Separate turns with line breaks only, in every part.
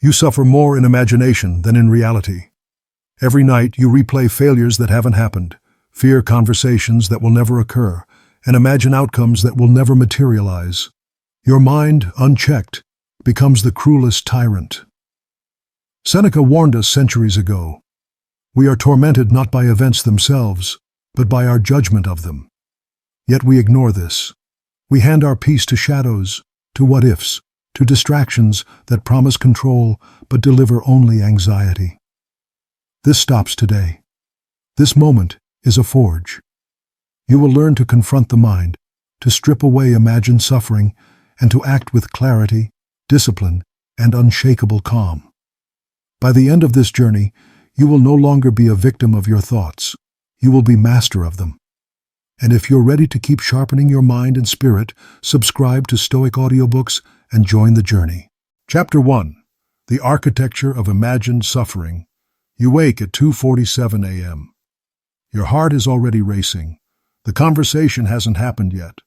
You suffer more in imagination than in reality. Every night you replay failures that haven't happened, fear conversations that will never occur, and imagine outcomes that will never materialize. Your mind, unchecked, becomes the cruelest tyrant. Seneca warned us centuries ago. We are tormented not by events themselves, but by our judgment of them. Yet we ignore this. We hand our peace to shadows, to what-ifs, to distractions that promise control but deliver only anxiety. This stops today. This moment is a forge. You will learn to confront the mind, to strip away imagined suffering, and to act with clarity, discipline, and unshakable calm. By the end of this journey, you will no longer be a victim of your thoughts. You will be master of them. And if you're ready to keep sharpening your mind and spirit, subscribe to Stoic audiobooks and join the journey. Chapter 1. The Architecture of Imagined Suffering. You wake at 2:47 a.m. Your heart is already racing. The conversation hasn't happened yet.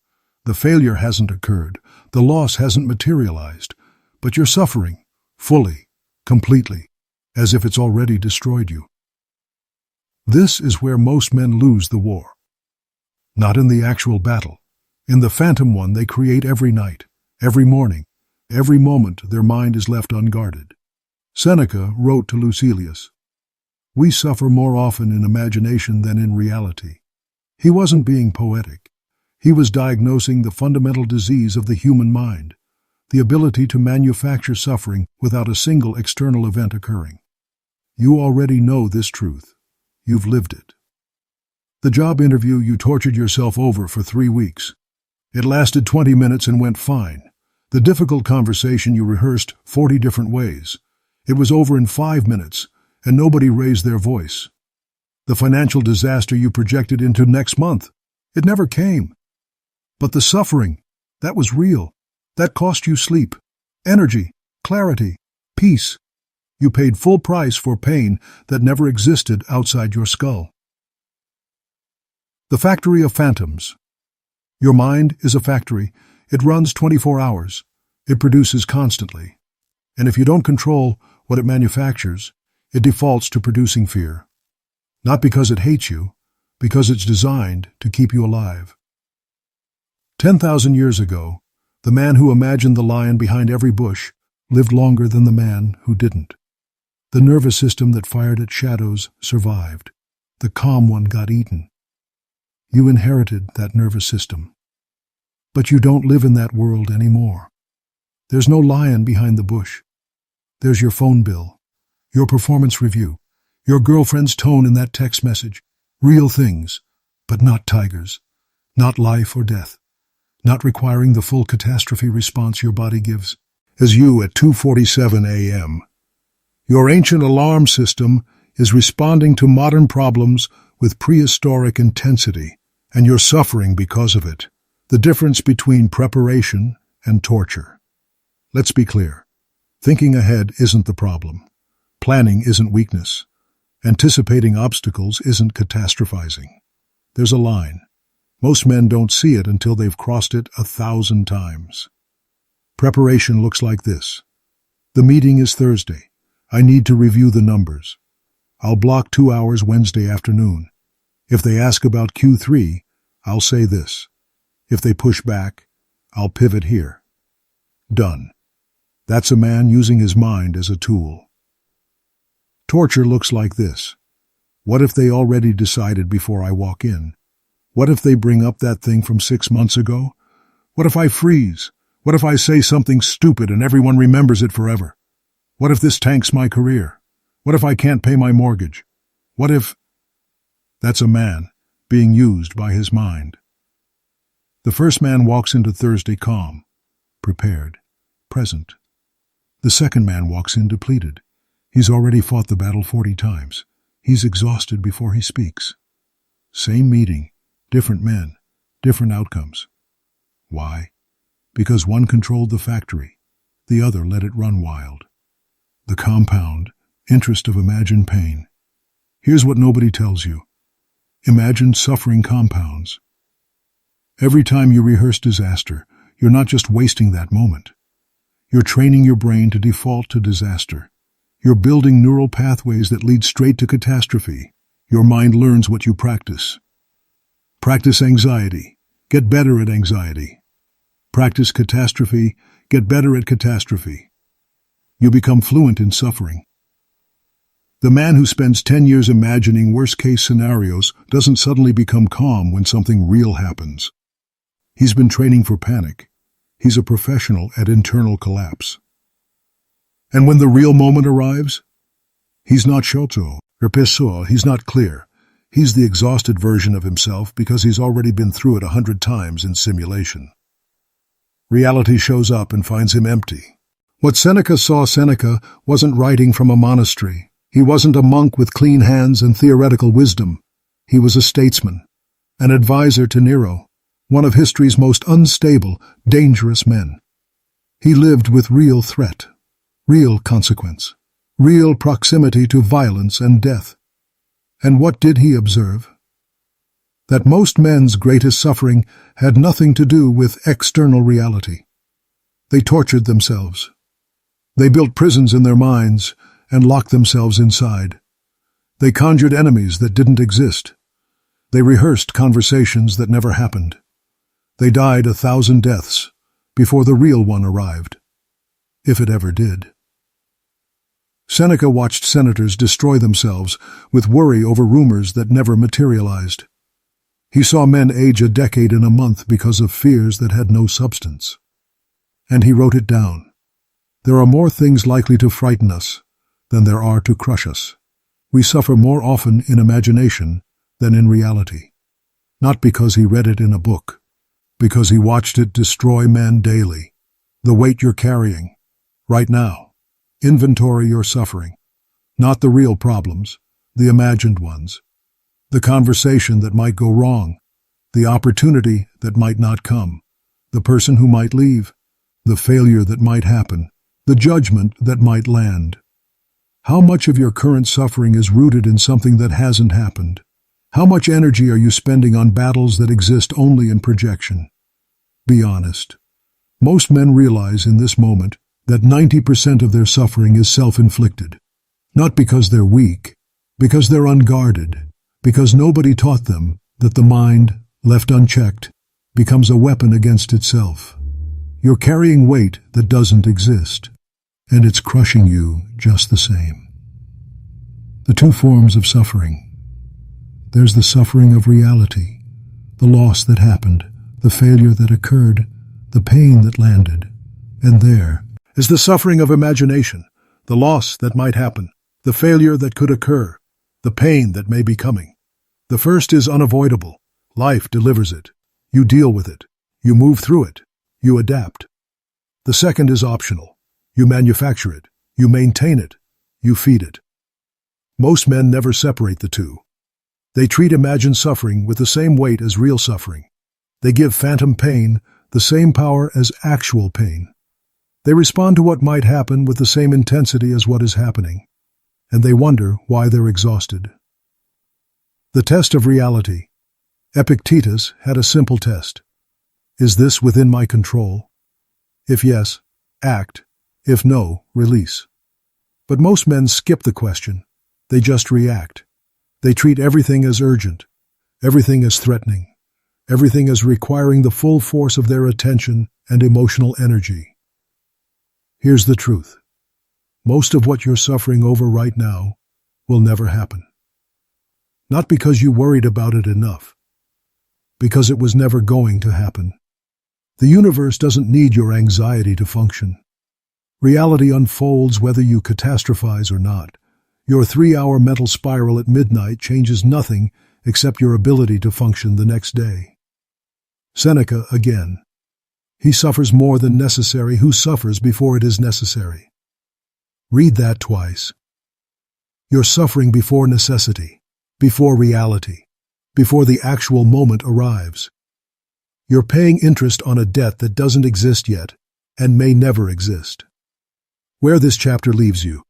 The failure hasn't occurred. The loss hasn't materialized. But you're suffering, fully, completely, as if it's already destroyed you. This is where most men lose the war. Not in the actual battle. In the phantom one they create every night, every morning, every moment their mind is left unguarded. Seneca wrote to Lucilius, "We suffer more often in imagination than in reality." He wasn't being poetic. He was diagnosing the fundamental disease of the human mind, the ability to manufacture suffering without a single external event occurring. You already know this truth. You've lived it. The job interview you tortured yourself over for 3 weeks. It lasted 20 minutes and went fine. The difficult conversation you rehearsed 40 different ways. It was over in 5 minutes, and nobody raised their voice. The financial disaster you projected into next month. It never came. But the suffering, that was real. That cost you sleep, energy, clarity, peace. You paid full price for pain that never existed outside your skull. The Factory of Phantoms. Your mind is a factory. It runs 24 hours. It produces constantly. And if you don't control what it manufactures, it defaults to producing fear. Not because it hates you, because it's designed to keep you alive. 10,000 years ago, the man who imagined the lion behind every bush lived longer than the man who didn't. The nervous system that fired at shadows survived. The calm one got eaten. You inherited that nervous system. But you don't live in that world anymore. There's no lion behind the bush. There's your phone bill, your performance review, your girlfriend's tone in that text message. Real things, but not tigers, not life or death, not requiring the full catastrophe response your body gives. As you at 2:47 a.m., your ancient alarm system is responding to modern problems with prehistoric intensity, and you're suffering because of it. The difference between preparation and torture. Let's be clear. Thinking ahead isn't the problem. Planning isn't weakness. Anticipating obstacles isn't catastrophizing. There's a line. Most men don't see it until they've crossed it 1,000 times. Preparation looks like this. The meeting is Thursday. I need to review the numbers. I'll block 2 hours Wednesday afternoon. If they ask about Q3, I'll say this. If they push back, I'll pivot here. Done. That's a man using his mind as a tool. Torture looks like this. What if they already decided before I walk in? What if they bring up that thing from 6 months ago? What if I freeze? What if I say something stupid and everyone remembers it forever? What if this tanks my career? What if I can't pay my mortgage? What if... That's a man being used by his mind. The first man walks into Thursday calm, prepared, present. The second man walks in depleted. He's already fought the battle 40 times. He's exhausted before he speaks. Same meeting, different men, different outcomes. Why? Because one controlled the factory, the other let it run wild. The compound interest of imagined pain. Here's what nobody tells you. Imagined suffering compounds. Every time you rehearse disaster, you're not just wasting that moment. You're training your brain to default to disaster. You're building neural pathways that lead straight to catastrophe. Your mind learns what you practice. Practice anxiety. Get better at anxiety. Practice catastrophe. Get better at catastrophe. You become fluent in suffering. The man who spends 10 years imagining worst-case scenarios doesn't suddenly become calm when something real happens. He's been training for panic. He's a professional at internal collapse. And when the real moment arrives, he's not shoto or pessoa, he's not clear. He's the exhausted version of himself because he's already been through it 100 times in simulation. Reality shows up and finds him empty. What Seneca saw Seneca wasn't writing from a monastery. He wasn't a monk with clean hands and theoretical wisdom. He was a statesman, an advisor to Nero, one of history's most unstable, dangerous men. He lived with real threat, real consequence, real proximity to violence and death. And what did he observe? That most men's greatest suffering had nothing to do with external reality. They tortured themselves. They built prisons in their minds and locked themselves inside. They conjured enemies that didn't exist. They rehearsed conversations that never happened. They died 1,000 deaths before the real one arrived, if it ever did. Seneca watched senators destroy themselves with worry over rumors that never materialized. He saw men age a decade in a month because of fears that had no substance. And he wrote it down. There are more things likely to frighten us than there are to crush us. We suffer more often in imagination than in reality. Not because he read it in a book, because he watched it destroy men daily. The weight you're carrying, right now. Inventory your suffering. Not the real problems, the imagined ones. The conversation that might go wrong. The opportunity that might not come. The person who might leave. The failure that might happen. The judgment that might land. How much of your current suffering is rooted in something that hasn't happened? How much energy are you spending on battles that exist only in projection? Be honest. Most men realize in this moment that 90% of their suffering is self-inflicted. Not because they're weak, because they're unguarded, because nobody taught them that the mind, left unchecked, becomes a weapon against itself. You're carrying weight that doesn't exist, and it's crushing you just the same. The two forms of suffering. There's the suffering of reality, the loss that happened, the failure that occurred, the pain that landed. And there is the suffering of imagination, the loss that might happen, the failure that could occur, the pain that may be coming. The first is unavoidable. Life delivers it. You deal with it. You move through it. You adapt. The second is optional. You manufacture it. You maintain it. You feed it. Most men never separate the two. They treat imagined suffering with the same weight as real suffering. They give phantom pain the same power as actual pain. They respond to what might happen with the same intensity as what is happening, and they wonder why they're exhausted. The test of reality. Epictetus had a simple test. Is this within my control? If yes, act. If no, release. But most men skip the question. They just react. They treat everything as urgent, everything as threatening, everything as requiring the full force of their attention and emotional energy. Here's the truth. Most of what you're suffering over right now will never happen. Not because you worried about it enough, because it was never going to happen. The universe doesn't need your anxiety to function. Reality unfolds whether you catastrophize or not. Your 3-hour mental spiral at midnight changes nothing except your ability to function the next day. Seneca again. He suffers more than necessary who suffers before it is necessary. Read that twice. You're suffering before necessity, before reality, before the actual moment arrives. You're paying interest on a debt that doesn't exist yet and may never exist. Where this chapter leaves you.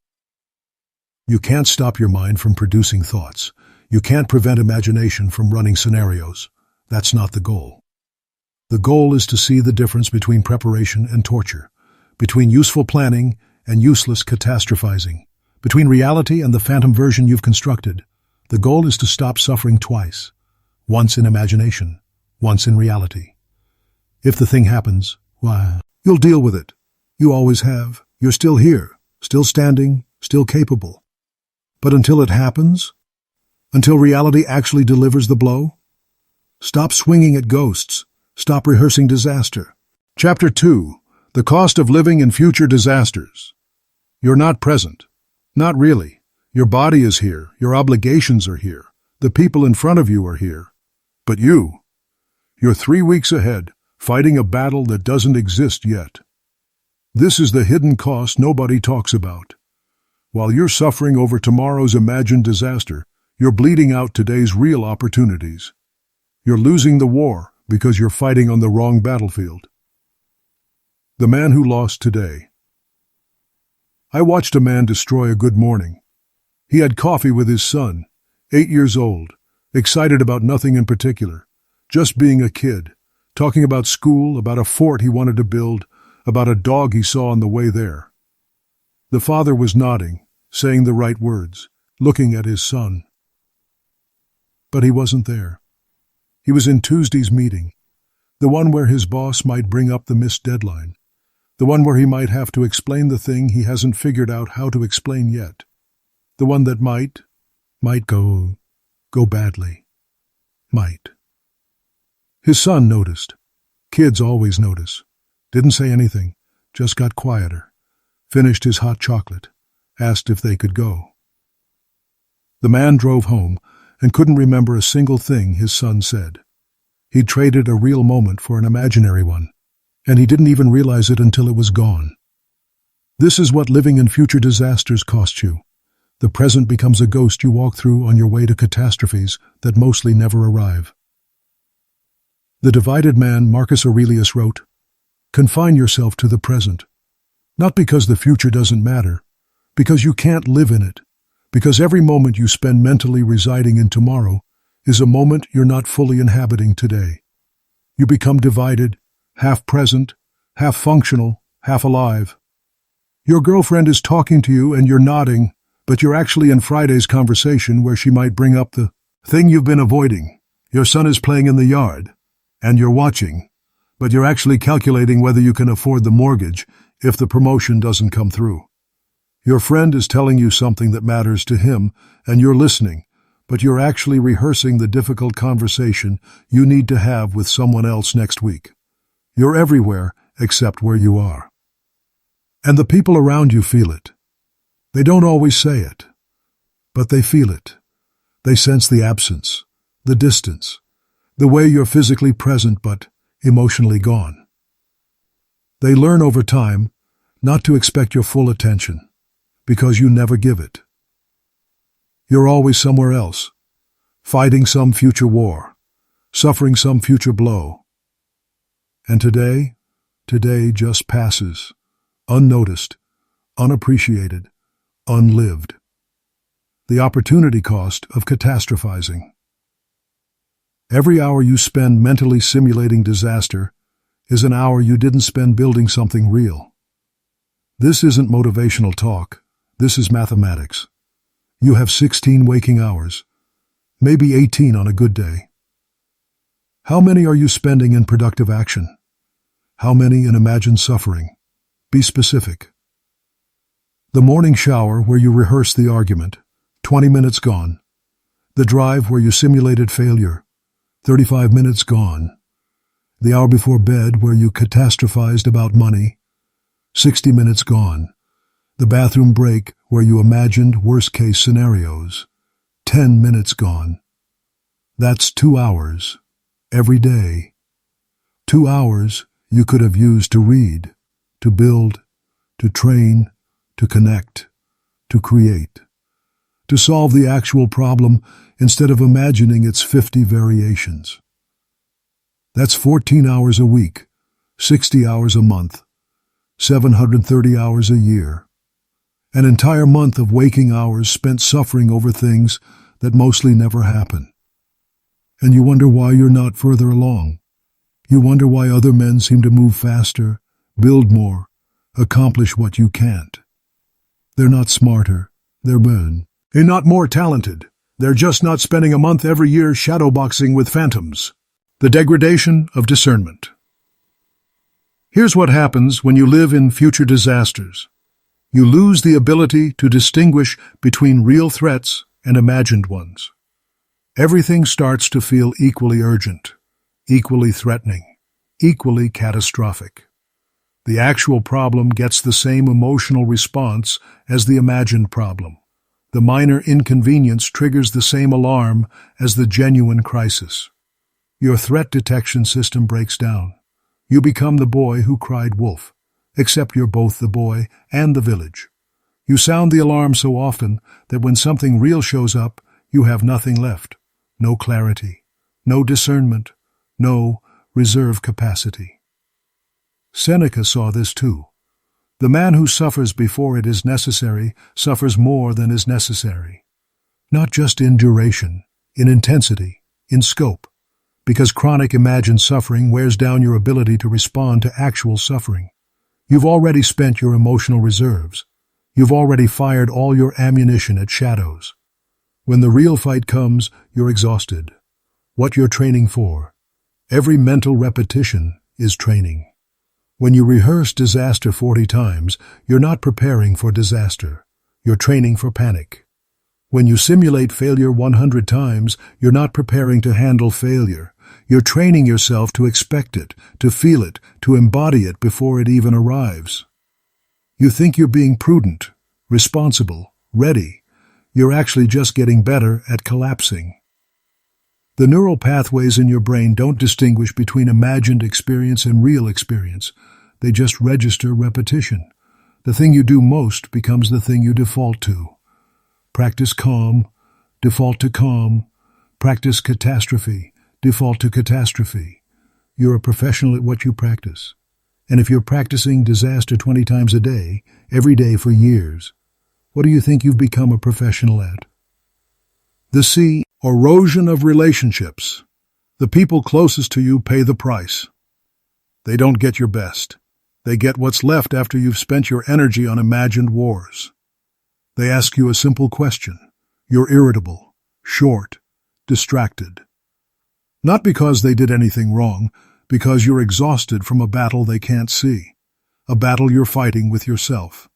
You can't stop your mind from producing thoughts. You can't prevent imagination from running scenarios. That's not the goal. The goal is to see the difference between preparation and torture, between useful planning and useless catastrophizing, between reality and the phantom version you've constructed. The goal is to stop suffering twice, once in imagination, once in reality. If the thing happens, why, you'll deal with it. You always have. You're still here, still standing, still capable. But until it happens, until reality actually delivers the blow, stop swinging at ghosts. Stop rehearsing disaster. Chapter 2. The Cost of Living in Future Disasters. You're not present. Not really. Your body is here. Your obligations are here. The people in front of you are here. But you're 3 weeks ahead, fighting a battle that doesn't exist yet. This is the hidden cost nobody talks about. While you're suffering over tomorrow's imagined disaster, you're bleeding out today's real opportunities. You're losing the war because you're fighting on the wrong battlefield. The man who lost today. I watched a man destroy a good morning. He had coffee with his son, 8 years old, excited about nothing in particular, just being a kid, talking about school, about a fort he wanted to build, about a dog he saw on the way there. The father was nodding, saying the right words, looking at his son. But he wasn't there. He was in Tuesday's meeting, the one where his boss might bring up the missed deadline, the one where he might have to explain the thing he hasn't figured out how to explain yet, the one that might go badly. Might. His son noticed. Kids always notice. Didn't say anything, just got quieter, finished his hot chocolate, asked if they could go. The man drove home and couldn't remember a single thing his son said. He'd traded a real moment for an imaginary one, and he didn't even realize it until it was gone. This is what living in future disasters costs you. The present becomes a ghost you walk through on your way to catastrophes that mostly never arrive. The Divided Man Marcus Aurelius wrote, "Confine yourself to the present, not because the future doesn't matter, because you can't live in it, because every moment you spend mentally residing in tomorrow is a moment you're not fully inhabiting today. You become divided, half present, half functional, half alive. Your girlfriend is talking to you and you're nodding, but you're actually in Friday's conversation where she might bring up the thing you've been avoiding. Your son is playing in the yard, and you're watching, but you're actually calculating whether you can afford the mortgage if the promotion doesn't come through. Your friend is telling you something that matters to him, and you're listening, but you're actually rehearsing the difficult conversation you need to have with someone else next week. You're everywhere except where you are. And the people around you feel it. They don't always say it, but they feel it. They sense the absence, the distance, the way you're physically present but emotionally gone. They learn over time not to expect your full attention, because you never give it. You're always somewhere else, fighting some future war, suffering some future blow. And today just passes, unnoticed, unappreciated, unlived. The opportunity cost of catastrophizing. Every hour you spend mentally simulating disaster is an hour you didn't spend building something real. This isn't motivational talk. This is mathematics. You have 16 waking hours, maybe 18 on a good day. How many are you spending in productive action? How many in imagined suffering? Be specific. The morning shower where you rehearsed the argument, 20 minutes gone. The drive where you simulated failure, 35 minutes gone. The hour before bed where you catastrophized about money, 60 minutes gone. The bathroom break where you imagined worst-case scenarios, 10 minutes gone. That's 2 hours, every day. 2 hours you could have used to read, to build, to train, to connect, to create, to solve the actual problem instead of imagining its 50 variations. That's 14 hours a week, 60 hours a month, 730 hours a year. An entire month of waking hours spent suffering over things that mostly never happen. And you wonder why you're not further along. You wonder why other men seem to move faster, build more, accomplish what you can't. They're not smarter, they're bad. They're not more talented. They're just not spending a month every year shadowboxing with phantoms. The degradation of discernment. Here's what happens when you live in future disasters. You lose the ability to distinguish between real threats and imagined ones. Everything starts to feel equally urgent, equally threatening, equally catastrophic. The actual problem gets the same emotional response as the imagined problem. The minor inconvenience triggers the same alarm as the genuine crisis. Your threat detection system breaks down. You become the boy who cried wolf, except you're both the boy and the village. You sound the alarm so often that when something real shows up, you have nothing left. No clarity, no discernment, no reserve capacity. Seneca saw this too. The man who suffers before it is necessary suffers more than is necessary. Not just in duration, in intensity, in scope. Because chronic imagined suffering wears down your ability to respond to actual suffering. You've already spent your emotional reserves. You've already fired all your ammunition at shadows. When the real fight comes, you're exhausted. What you're training for. Every mental repetition is training. When you rehearse disaster 40 times, you're not preparing for disaster. You're training for panic. When you simulate failure 100 times, you're not preparing to handle failure. You're training yourself to expect it, to feel it, to embody it before it even arrives. You think you're being prudent, responsible, ready. You're actually just getting better at collapsing. The neural pathways in your brain don't distinguish between imagined experience and real experience. They just register repetition. The thing you do most becomes the thing you default to. Practice calm, default to calm. Practice catastrophe, default to catastrophe. You're a professional at what you practice. And if you're practicing disaster 20 times a day, every day for years, what do you think you've become a professional at? The C, erosion of relationships. The people closest to you pay the price. They don't get your best. They get what's left after you've spent your energy on imagined wars. They ask you a simple question. You're irritable, short, distracted. Not because they did anything wrong, because you're exhausted from a battle they can't see, a battle you're fighting with yourself.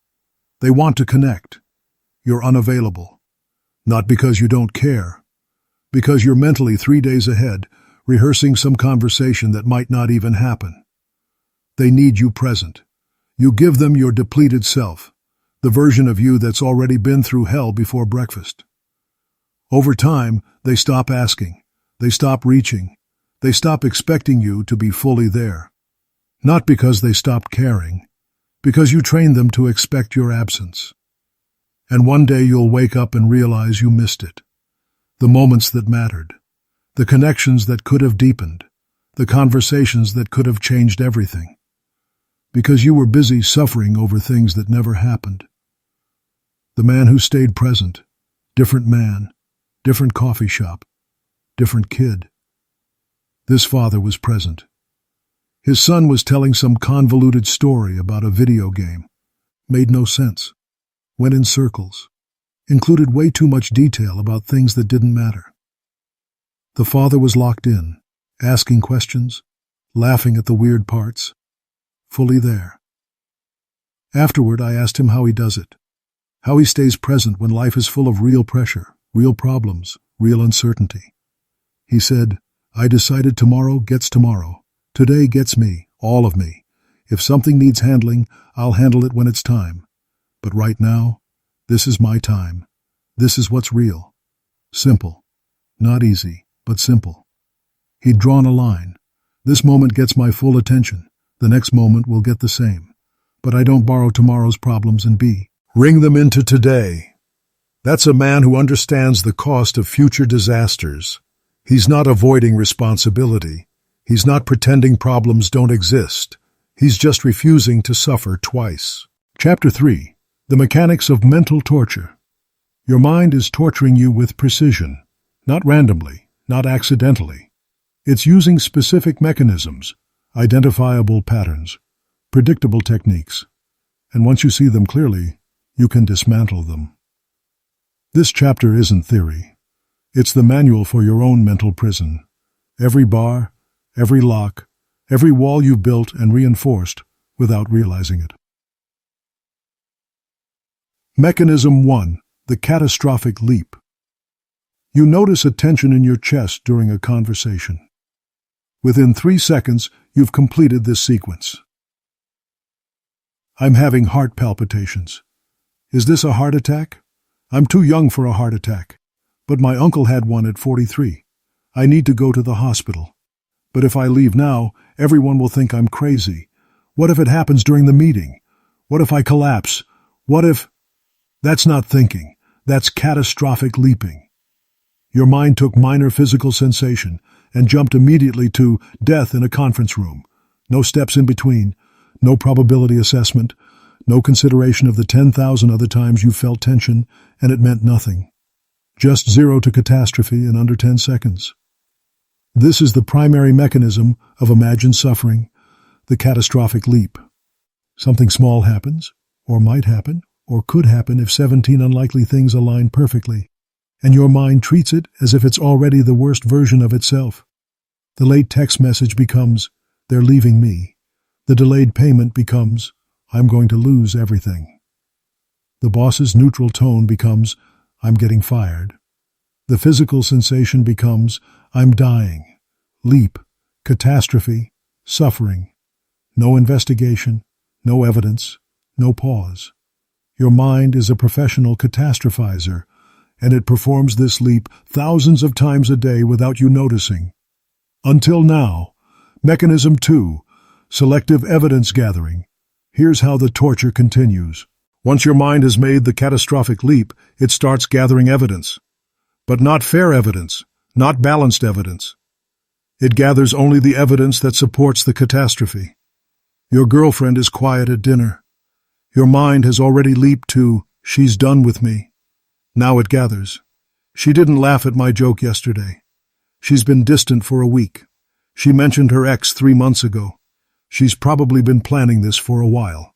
They want to connect. You're unavailable. Not because you don't care, because you're mentally 3 days ahead, rehearsing some conversation that might not even happen. They need you present. You give them your depleted self, the version of you that's already been through hell before breakfast. Over time, they stop asking, they stop reaching, they stop expecting you to be fully there. Not because they stopped caring, because you trained them to expect your absence. And one day you'll wake up and realize you missed it. The moments that mattered, the connections that could have deepened, the conversations that could have changed everything. Because you were busy suffering over things that never happened. The man who stayed present, different man, different coffee shop, different kid. This father was present. His son was telling some convoluted story about a video game. Made no sense. Went in circles. Included way too much detail about things that didn't matter. The father was locked in, asking questions, laughing at the weird parts, fully there. Afterward, I asked him how he does it, how he stays present when life is full of real pressure, real problems, real uncertainty. He said, I decided tomorrow gets tomorrow. Today gets me, all of me. If something needs handling, I'll handle it when it's time. But right now, this is my time. This is what's real. Simple. Not easy, but simple. He'd drawn a line. This moment gets my full attention. The next moment will get the same. But I don't borrow tomorrow's problems and ring them into today. That's a man who understands the cost of future disasters. He's not avoiding responsibility. He's not pretending problems don't exist. He's just refusing to suffer twice. Chapter 3. The Mechanics of Mental Torture. Your mind is torturing you with precision, not randomly, not accidentally. It's using specific mechanisms, identifiable patterns, predictable techniques. And once you see them clearly, you can dismantle them. This chapter isn't theory. It's the manual for your own mental prison. Every bar, every lock, every wall you've built and reinforced without realizing it. Mechanism 1. The catastrophic leap. You notice a tension in your chest during a conversation. Within 3 seconds, you've completed this sequence. I'm having heart palpitations. Is this a heart attack? I'm too young for a heart attack. But my uncle had one at 43. I need to go to the hospital. But if I leave now, everyone will think I'm crazy. What if it happens during the meeting? What if I collapse? What if... That's not thinking. That's catastrophic leaping. Your mind took minor physical sensation and jumped immediately to death in a conference room. No steps in between, no probability assessment, no consideration of the 10,000 other times you felt tension, and it meant nothing. Just 0 to catastrophe in under 10 seconds. This is the primary mechanism of imagined suffering, the catastrophic leap. Something small happens, or might happen, or could happen if 17 unlikely things align perfectly, and your mind treats it as if it's already the worst version of itself. The late text message becomes, "They're leaving me." The delayed payment becomes, "I'm going to lose everything." The boss's neutral tone becomes, "I'm getting fired." The physical sensation becomes, "I'm dying." Leap, catastrophe, suffering. No investigation, no evidence, no pause. Your mind is a professional catastrophizer, and it performs this leap thousands of times a day without you noticing. Until now. Mechanism 2. Selective evidence gathering. Here's how the torture continues. Once your mind has made the catastrophic leap, it starts gathering evidence. But not fair evidence, not balanced evidence. It gathers only the evidence that supports the catastrophe. Your girlfriend is quiet at dinner. Your mind has already leaped to, "She's done with me." Now it gathers. "She didn't laugh at my joke yesterday. She's been distant for a week. She mentioned her ex 3 months ago. She's probably been planning this for a while."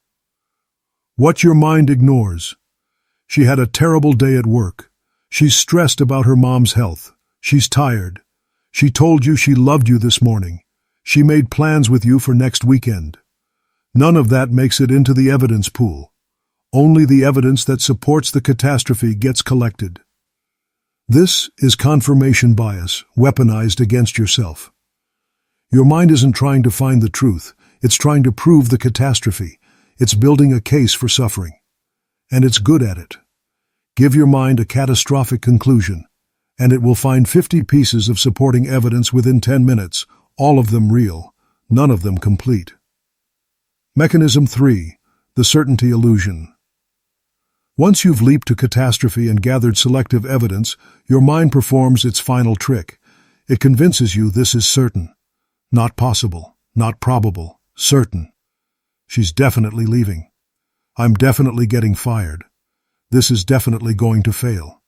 What your mind ignores. She had a terrible day at work. She's stressed about her mom's health. She's tired. She told you she loved you this morning. She made plans with you for next weekend. None of that makes it into the evidence pool. Only the evidence that supports the catastrophe gets collected. This is confirmation bias, weaponized against yourself. Your mind isn't trying to find the truth. It's trying to prove the catastrophe. It's building a case for suffering. And it's good at it. Give your mind a catastrophic conclusion, and it will find 50 pieces of supporting evidence within 10 minutes, all of them real, none of them complete. Mechanism 3. The certainty illusion. Once you've leaped to catastrophe and gathered selective evidence, your mind performs its final trick. It convinces you this is certain. Not possible, not probable, certain. She's definitely leaving. I'm definitely getting fired. This is definitely going to fail.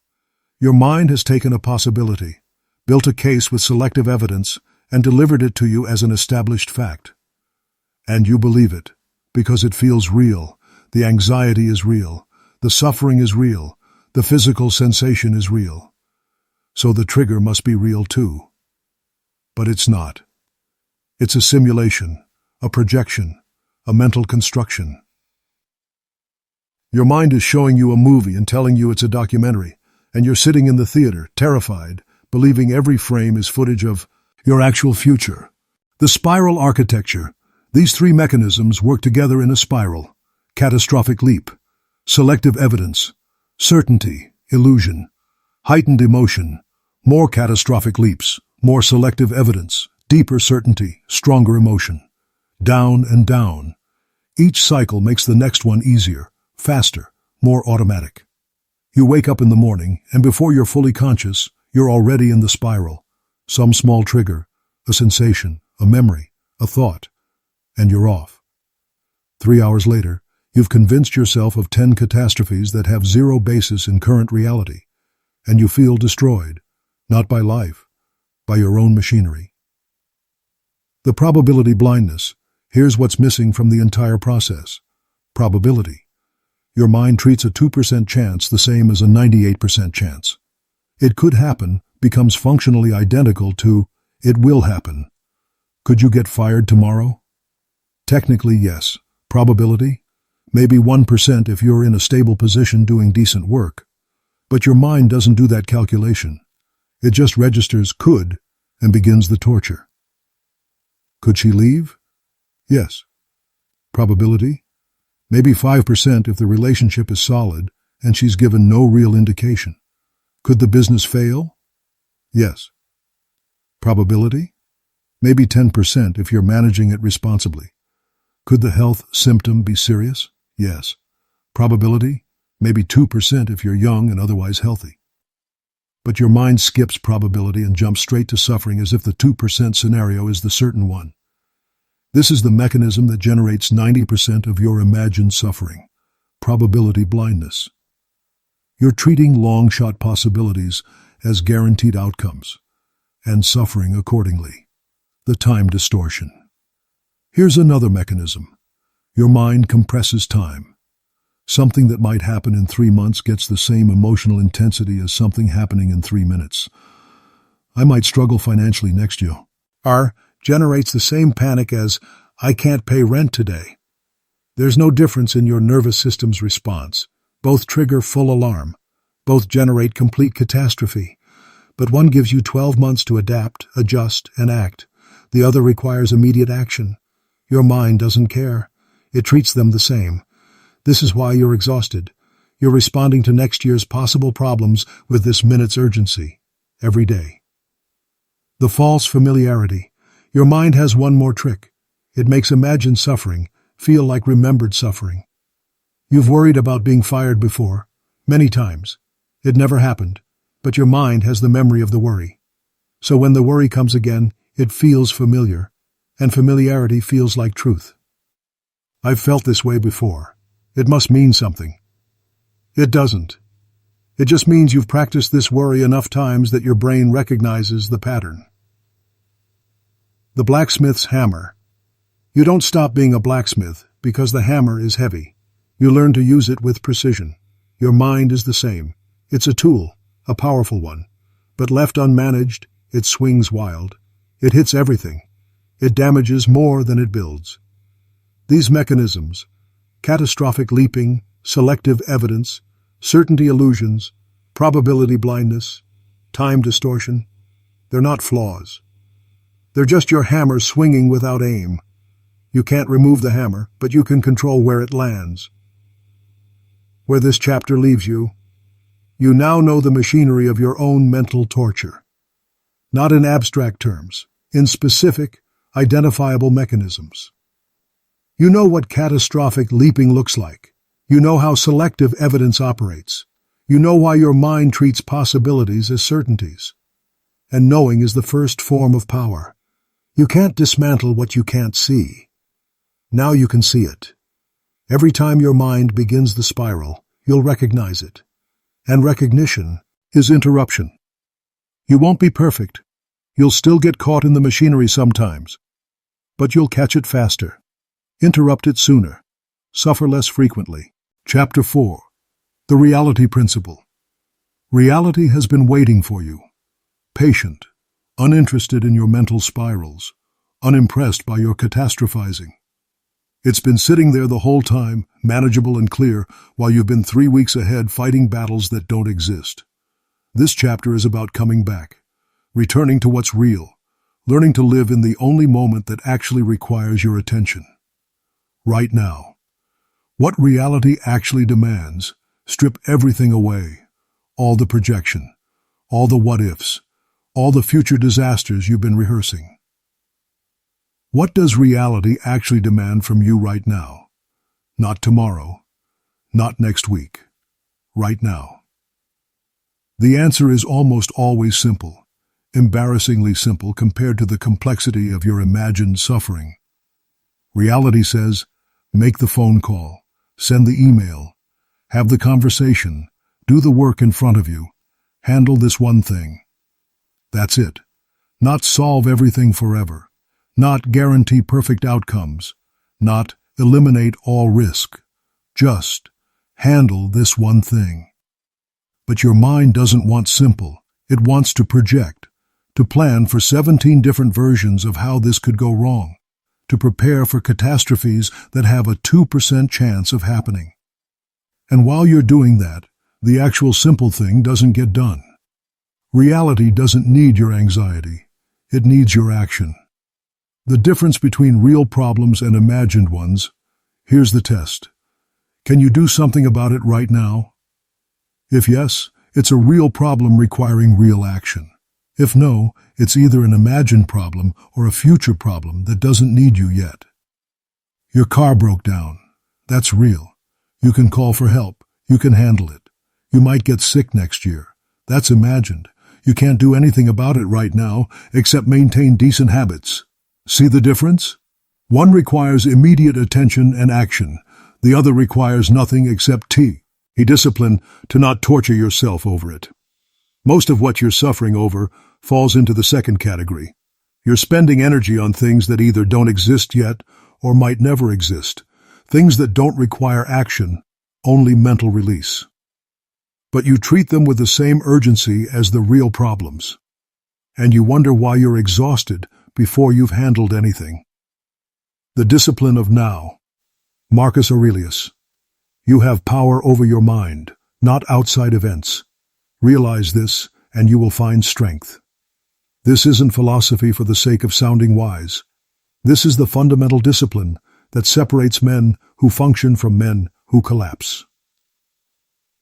Your mind has taken a possibility, built a case with selective evidence, and delivered it to you as an established fact. And you believe it, because it feels real. The anxiety is real. The suffering is real. The physical sensation is real. So the trigger must be real too. But it's not. It's a simulation, a projection, a mental construction. Your mind is showing you a movie and telling you it's a documentary, and you're sitting in the theater, terrified, believing every frame is footage of your actual future. The spiral architecture. These 3 mechanisms work together in a spiral. Catastrophic leap. Selective evidence. Certainty. Illusion. Heightened emotion. More catastrophic leaps. More selective evidence. Deeper certainty. Stronger emotion. Down and down. Each cycle makes the next one easier, faster, more automatic. You wake up in the morning, and before you're fully conscious, you're already in the spiral. Some small trigger, a sensation, a memory, a thought, and you're off. 3 hours later, you've convinced yourself of 10 catastrophes that have zero basis in current reality, and you feel destroyed, not by life, by your own machinery. The probability blindness. Here's what's missing from the entire process. Probability. Your mind treats a 2% chance the same as a 98% chance. It could happen becomes functionally identical to it will happen. Could you get fired tomorrow? Technically, yes. Probability? Maybe 1% if you're in a stable position doing decent work. But your mind doesn't do that calculation. It just registers could and begins the torture. Could she leave? Yes. Probability? Maybe 5% if the relationship is solid and she's given no real indication. Could the business fail? Yes. Probability? Maybe 10% if you're managing it responsibly. Could the health symptom be serious? Yes. Probability? Maybe 2% if you're young and otherwise healthy. But your mind skips probability and jumps straight to suffering as if the 2% scenario is the certain one. This is the mechanism that generates 90% of your imagined suffering, probability blindness. You're treating long-shot possibilities as guaranteed outcomes, and suffering accordingly. The time distortion. Here's another mechanism. Your mind compresses time. Something that might happen in 3 months gets the same emotional intensity as something happening in 3 minutes. I might struggle financially next year. Generates the same panic as, I can't pay rent today. There's no difference in your nervous system's response. Both trigger full alarm. Both generate complete catastrophe. But one gives you 12 months to adapt, adjust, and act. The other requires immediate action. Your mind doesn't care. It treats them the same. This is why you're exhausted. You're responding to next year's possible problems with this minute's urgency. Every day. The false familiarity. Your mind has one more trick. It makes imagined suffering feel like remembered suffering. You've worried about being fired before, many times. It never happened, but your mind has the memory of the worry. So when the worry comes again, it feels familiar, and familiarity feels like truth. I've felt this way before. It must mean something. It doesn't. It just means you've practiced this worry enough times that your brain recognizes the pattern. The blacksmith's hammer. You don't stop being a blacksmith because the hammer is heavy. You learn to use it with precision. Your mind is the same. It's a tool, a powerful one. But left unmanaged, it swings wild. It hits everything. It damages more than it builds. These mechanisms, catastrophic leaping, selective evidence, certainty illusions, probability blindness, time distortion, they're not flaws. They're just your hammer swinging without aim. You can't remove the hammer, but you can control where it lands. Where this chapter leaves you, you now know the machinery of your own mental torture. Not in abstract terms, in specific, identifiable mechanisms. You know what catastrophic leaping looks like. You know how selective evidence operates. You know why your mind treats possibilities as certainties. And knowing is the first form of power. You can't dismantle what you can't see. Now you can see it. Every time your mind begins the spiral, you'll recognize it. And recognition is interruption. You won't be perfect. You'll still get caught in the machinery sometimes. But you'll catch it faster. Interrupt it sooner. Suffer less frequently. Chapter 4. The Reality Principle. Reality has been waiting for you. Patient. Uninterested in your mental spirals, unimpressed by your catastrophizing. It's been sitting there the whole time, manageable and clear, while you've been 3 weeks ahead fighting battles that don't exist. This chapter is about coming back, returning to what's real, learning to live in the only moment that actually requires your attention. Right now. What reality actually demands, strip everything away, all the projection, all the what-ifs, all the future disasters you've been rehearsing. What does reality actually demand from you right now? Not tomorrow, not next week, right now. The answer is almost always simple, embarrassingly simple compared to the complexity of your imagined suffering. Reality says, make the phone call, send the email, have the conversation, do the work in front of you, handle this one thing. That's it. Not solve everything forever. Not guarantee perfect outcomes. Not eliminate all risk. Just handle this one thing. But your mind doesn't want simple. It wants to project, to plan for 17 different versions of how this could go wrong, to prepare for catastrophes that have a 2% chance of happening. And while you're doing that, the actual simple thing doesn't get done. Reality doesn't need your anxiety. It needs your action. The difference between real problems and imagined ones, here's the test. Can you do something about it right now? If yes, it's a real problem requiring real action. If no, it's either an imagined problem or a future problem that doesn't need you yet. Your car broke down. That's real. You can call for help. You can handle it. You might get sick next year. That's imagined. You can't do anything about it right now except maintain decent habits. See the difference? One requires immediate attention and action. The other requires nothing except discipline to not torture yourself over it. Most of what you're suffering over falls into the second category. You're spending energy on things that either don't exist yet or might never exist, things that don't require action, only mental release. But you treat them with the same urgency as the real problems, and you wonder why you're exhausted before you've handled anything. The discipline of now. Marcus Aurelius. You have power over your mind, not outside events. Realize this, and you will find strength. This isn't philosophy for the sake of sounding wise. This is the fundamental discipline that separates men who function from men who collapse.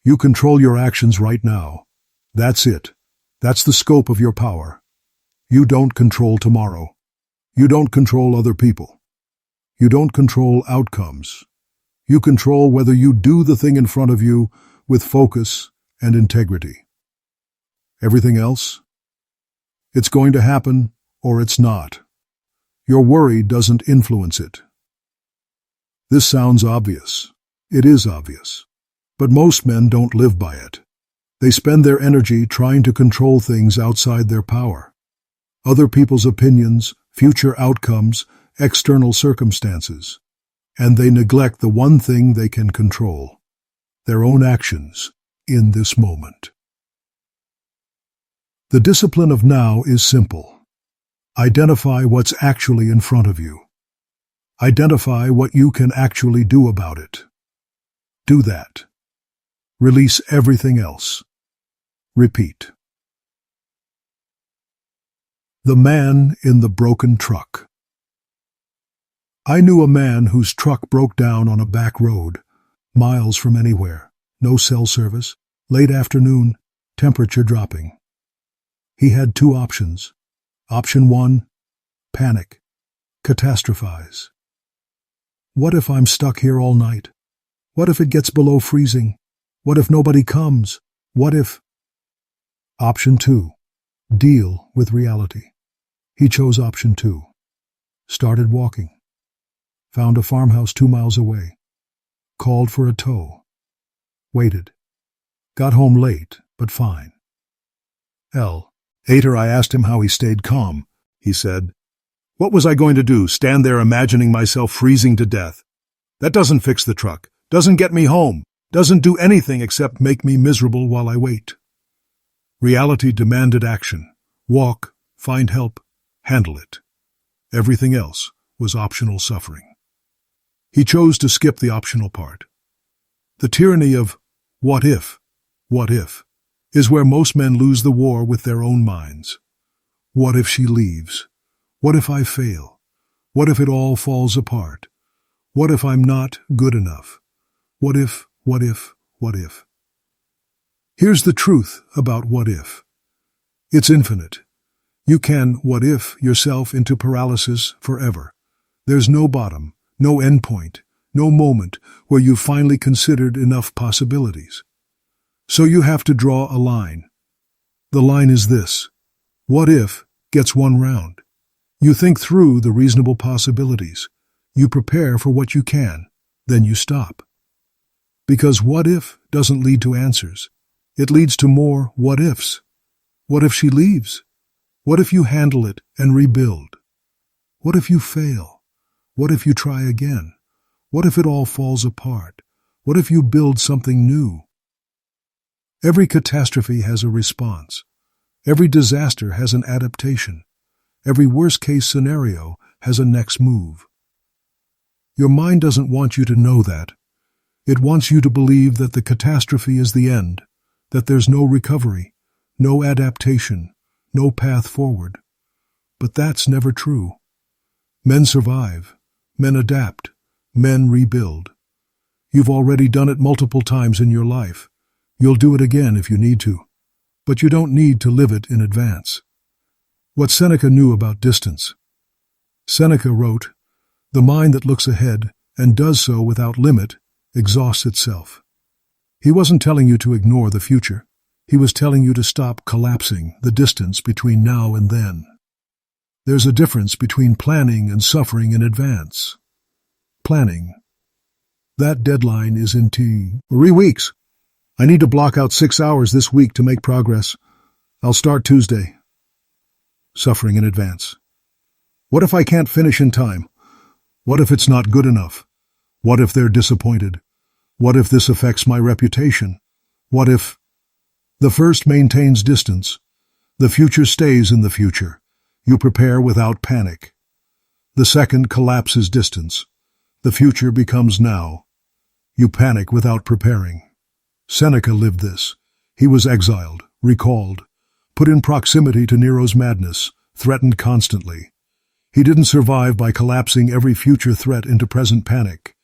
You control your actions right now. That's it. That's the scope of your power. You don't control tomorrow. You don't control other people. You don't control outcomes. You control whether you do the thing in front of you with focus and integrity. Everything else? It's going to happen or it's not. Your worry doesn't influence it. This sounds obvious. It is obvious. But most men don't live by it. They spend their energy trying to control things outside their power. Other people's opinions, future outcomes, external circumstances. And they neglect the one thing they can control, their own actions in this moment. The discipline of now is simple. Identify what's actually in front of you. Identify what you can actually do about it. Do that. Release everything else. Repeat. The man in the broken truck. I knew a man whose truck broke down on a back road, miles from anywhere, no cell service, late afternoon, temperature dropping. He had two options. Option 1, panic, catastrophize. What if I'm stuck here all night? What if it gets below freezing? What if nobody comes? What if... Option 2, deal with reality. He chose option 2. Started walking. Found a farmhouse 2 miles away. Called for a tow. Waited. Got home late, but fine. Later I asked him how he stayed calm. He said, "What was I going to do, stand there imagining myself freezing to death? That doesn't fix the truck, doesn't get me home, doesn't do anything except make me miserable while I wait." Reality demanded action. Walk, find help, handle it. Everything else was optional suffering. He chose to skip the optional part. The tyranny of what if, is where most men lose the war with their own minds. What if she leaves? What if I fail? What if it all falls apart? What if I'm not good enough? What if? Here's the truth about what if. It's infinite. You can what if yourself into paralysis forever. There's no bottom, no end point, no moment where you've finally considered enough possibilities. So you have to draw a line. The line is this. What if gets one round. You think through the reasonable possibilities. You prepare for what you can. Then you stop. Because what if doesn't lead to answers. It leads to more what ifs. What if she leaves? What if you handle it and rebuild? What if you fail? What if you try again? What if it all falls apart? What if you build something new? Every catastrophe has a response. Every disaster has an adaptation. Every worst-case scenario has a next move. Your mind doesn't want you to know that. It wants you to believe that the catastrophe is the end, that there's no recovery, no adaptation, no path forward. But that's never true. Men survive. Men adapt. Men rebuild. You've already done it multiple times in your life. You'll do it again if you need to. But you don't need to live it in advance. What Seneca knew about distance. Seneca wrote, "The mind that looks ahead and does so without limit exhausts itself." He wasn't telling you to ignore the future. He was telling you to stop collapsing the distance between now and then. There's a difference between planning and suffering in advance. Planning. That deadline is in 3 weeks. I need to block out 6 hours this week to make progress. I'll start Tuesday. Suffering in advance. What if I can't finish in time? What if it's not good enough? What if they're disappointed? What if this affects my reputation? What if... The first maintains distance. The future stays in the future. You prepare without panic. The second collapses distance. The future becomes now. You panic without preparing. Seneca lived this. He was exiled, recalled, put in proximity to Nero's madness, threatened constantly. He didn't survive by collapsing every future threat into present panic.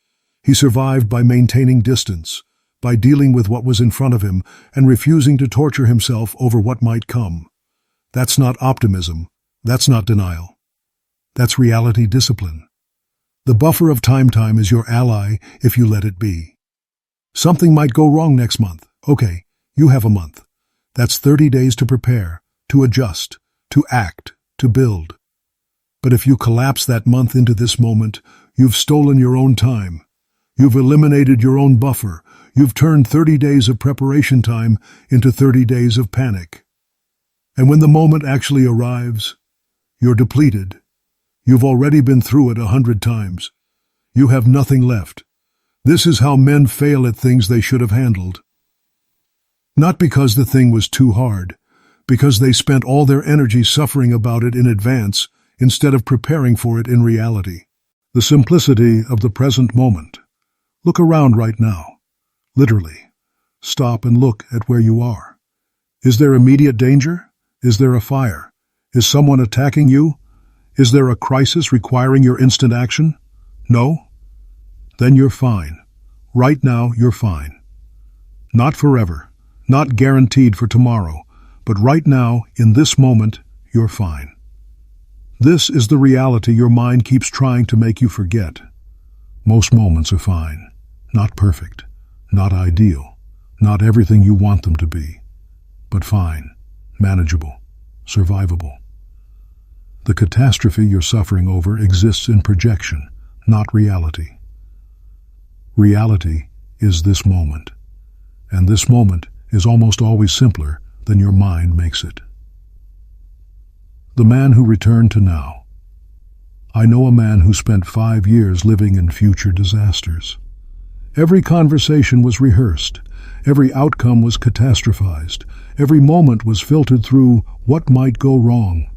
He survived by maintaining distance, by dealing with what was in front of him and refusing to torture himself over what might come. That's not optimism. That's not denial. That's reality discipline. The buffer of time is your ally if you let it be. Something might go wrong next month. Okay, you have a month. That's 30 days to prepare, to adjust, to act, to build. But if you collapse that month into this moment, you've stolen your own time. You've eliminated your own buffer. You've turned 30 days of preparation time into 30 days of panic. And when the moment actually arrives, you're depleted. You've already been through it 100 times. You have nothing left. This is how men fail at things they should have handled. Not because the thing was too hard, because they spent all their energy suffering about it in advance instead of preparing for it in reality. The simplicity of the present moment. Look around right now. Literally. Stop and look at where you are. Is there immediate danger? Is there a fire? Is someone attacking you? Is there a crisis requiring your instant action? No? Then you're fine. Right now, you're fine. Not forever, not guaranteed for tomorrow, but right now, in this moment, you're fine. This is the reality your mind keeps trying to make you forget. Most moments are fine, not perfect, not ideal, not everything you want them to be, but fine, manageable, survivable. The catastrophe you're suffering over exists in projection, not reality. Reality is this moment, and this moment is almost always simpler than your mind makes it. The man who returned to now. I know a man who spent 5 years living in future disasters. Every conversation was rehearsed. Every outcome was catastrophized. Every moment was filtered through what might go wrong.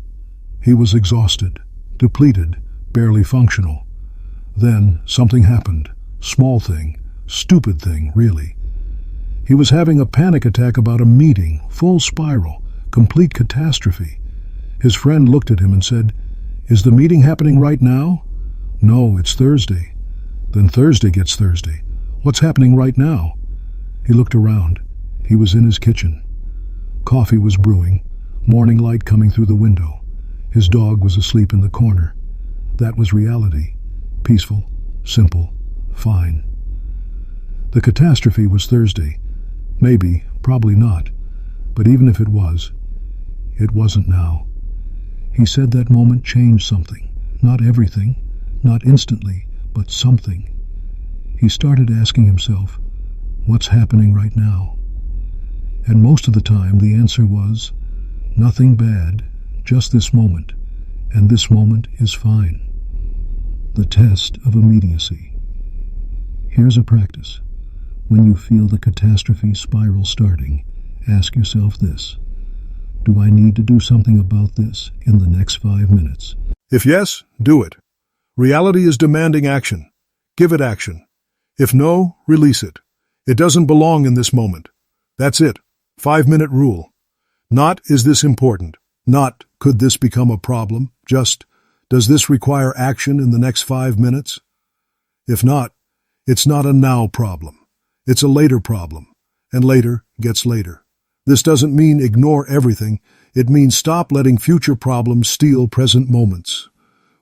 He was exhausted, depleted, barely functional. Then something happened. Small thing, stupid thing, really. He was having a panic attack about a meeting, full spiral, complete catastrophe. His friend looked at him and said, "Is the meeting happening right now?" "No, it's Thursday." "Then Thursday gets Thursday. What's happening right now?" He looked around. He was in his kitchen. Coffee was brewing, morning light coming through the window. His dog was asleep in the corner. That was reality. Peaceful, simple, fine. The catastrophe was Thursday. Maybe, probably not. But even if it wasn't now. He said that moment changed something. Not everything, not instantly, but something. He started asking himself, what's happening right now? And most of the time the answer was, nothing bad, just this moment, and this moment is fine. The test of immediacy. Here's a practice. When you feel the catastrophe spiral starting, ask yourself this: do I need to do something about this in the next 5 minutes? If yes, do it. Reality is demanding action. Give it action. If no, release it. It doesn't belong in this moment. That's it. 5-minute rule. Not, is this important? Not, could this become a problem? Just, does this require action in the next 5 minutes? If not, it's not a now problem. It's a later problem. And later gets later. This doesn't mean ignore everything. It means stop letting future problems steal present moments.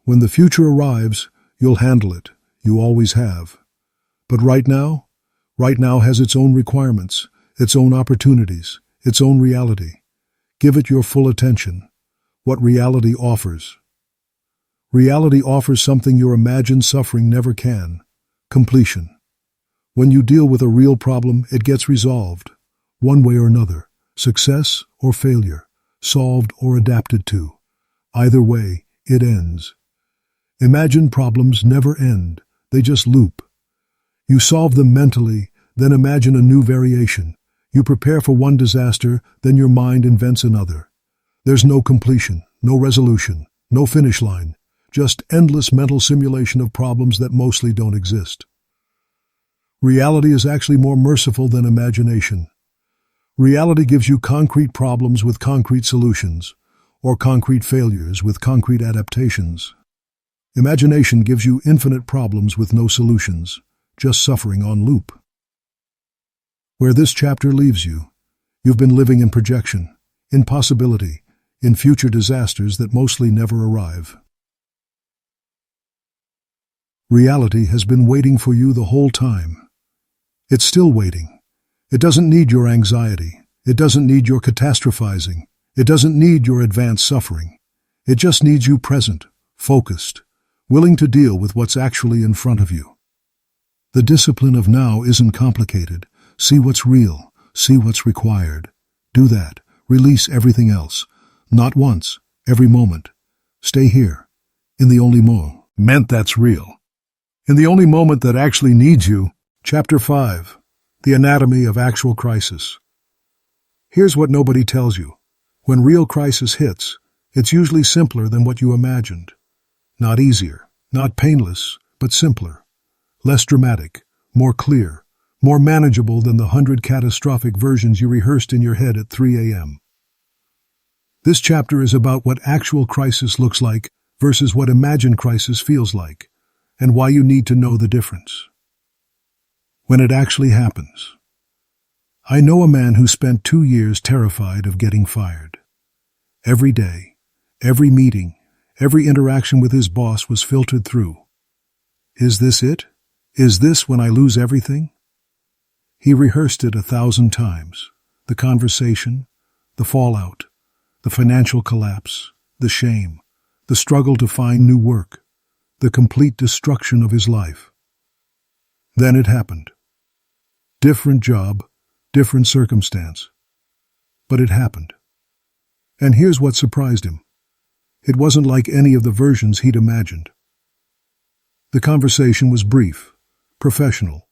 When the future arrives, you'll handle it. You always have. But right now has its own requirements, its own opportunities, its own reality. Give it your full attention. What reality offers. Reality offers something your imagined suffering never can: completion. When you deal with a real problem, it gets resolved, one way or another, success or failure, solved or adapted to. Either way, it ends. Imagined problems never end, they just loop. You solve them mentally, then imagine a new variation. You prepare for one disaster, then your mind invents another. There's no completion, no resolution, no finish line, just endless mental simulation of problems that mostly don't exist. Reality is actually more merciful than imagination. Reality gives you concrete problems with concrete solutions, or concrete failures with concrete adaptations. Imagination gives you infinite problems with no solutions, just suffering on loop. Where this chapter leaves you, you've been living in projection, in possibility, in future disasters that mostly never arrive. Reality has been waiting for you the whole time. It's still waiting. It doesn't need your anxiety. It doesn't need your catastrophizing. It doesn't need your advanced suffering. It just needs you present, focused, willing to deal with what's actually in front of you. The discipline of now isn't complicated. See what's real. See what's required. Do that. Release everything else. Not once, every moment. Stay here, in the only moment that's real. In the only moment that actually needs you. Chapter 5. The Anatomy of Actual Crisis. Here's what nobody tells you. When real crisis hits, it's usually simpler than what you imagined. Not easier, not painless, but simpler. Less dramatic, more clear, more manageable than the 100 catastrophic versions you rehearsed in your head at 3 a.m. This chapter is about what actual crisis looks like versus what imagined crisis feels like, and why you need to know the difference. When it actually happens. I know a man who spent 2 years terrified of getting fired. Every day, every meeting, every interaction with his boss was filtered through. Is this it? Is this when I lose everything? He rehearsed it 1,000 times. The conversation, the fallout, the financial collapse, the shame, the struggle to find new work, the complete destruction of his life. Then it happened. Different job, different circumstance. But it happened. And here's what surprised him. It wasn't like any of the versions he'd imagined. The conversation was brief, professional,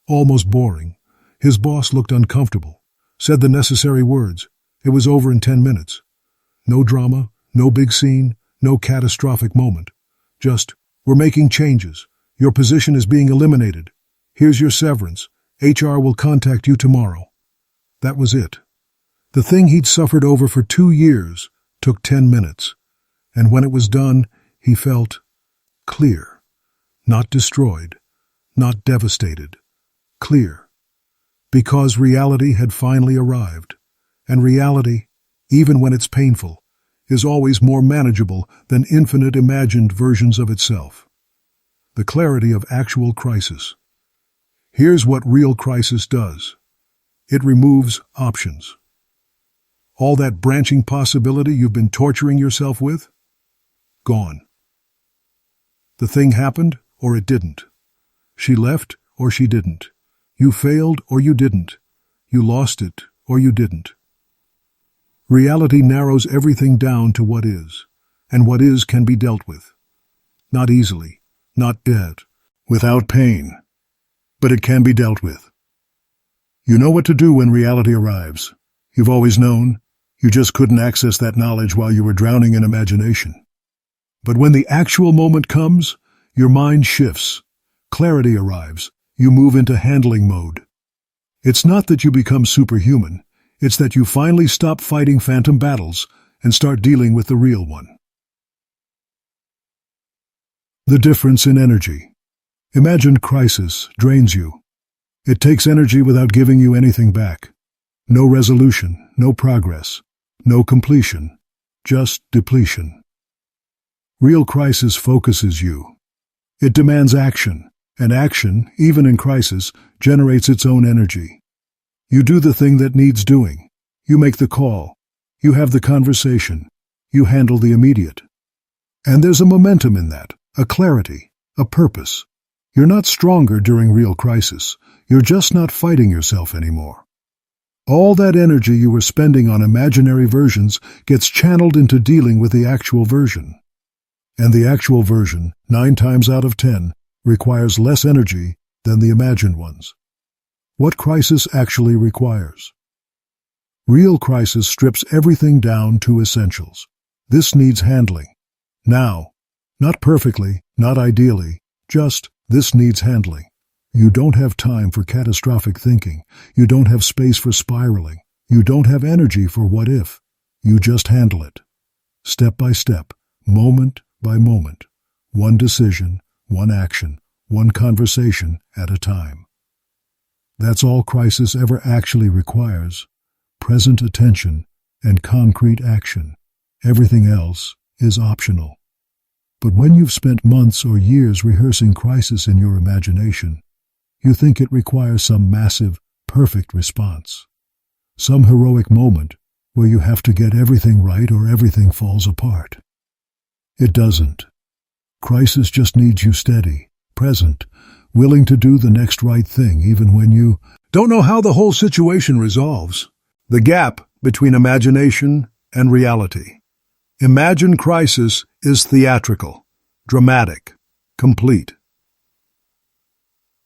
almost boring. His boss looked uncomfortable, said the necessary words. It was over in 10 minutes. No drama, no big scene, no catastrophic moment. Just, we're making changes. Your position is being eliminated. Here's your severance. HR will contact you tomorrow. That was it. The thing he'd suffered over for 2 years took 10 minutes. And when it was done, he felt clear. Not destroyed. Not devastated. Clear. Because reality had finally arrived. And reality, even when it's painful, is always more manageable than infinite imagined versions of itself. The clarity of actual crisis. Here's what real crisis does. It removes options. All that branching possibility you've been torturing yourself with? Gone. The thing happened or it didn't. She left or she didn't. You failed or you didn't. You lost it or you didn't. Reality narrows everything down to what is, and what is can be dealt with. Not easily, not dead, without pain. But it can be dealt with. You know what to do when reality arrives. You've always known. You just couldn't access that knowledge while you were drowning in imagination. But when the actual moment comes, your mind shifts. Clarity arrives. You move into handling mode. It's not that you become superhuman. It's that you finally stop fighting phantom battles and start dealing with the real one. The difference in energy. Imagined crisis drains you. It takes energy without giving you anything back. No resolution, no progress, no completion, just depletion. Real crisis focuses you. It demands action, and action, even in crisis, generates its own energy. You do the thing that needs doing. You make the call. You have the conversation. You handle the immediate. And there's a momentum in that, a clarity, a purpose. You're not stronger during real crisis. You're just not fighting yourself anymore. All that energy you were spending on imaginary versions gets channeled into dealing with the actual version. And the actual version, 9 times out of 10, requires less energy than the imagined ones. What crisis actually requires? Real crisis strips everything down to essentials. This needs handling. Now. Not perfectly, not ideally, just this needs handling. You don't have time for catastrophic thinking. You don't have space for spiraling. You don't have energy for what if. You just handle it. Step by step, moment by moment. One decision, one action, one conversation at a time. That's all crisis ever actually requires. Present attention and concrete action. Everything else is optional. But when you've spent months or years rehearsing crisis in your imagination, you think it requires some massive, perfect response. Some heroic moment where you have to get everything right or everything falls apart. It doesn't. Crisis just needs you steady, present, willing to do the next right thing even when you don't know how the whole situation resolves. The gap between imagination and reality. Imagined crisis is theatrical, dramatic, complete.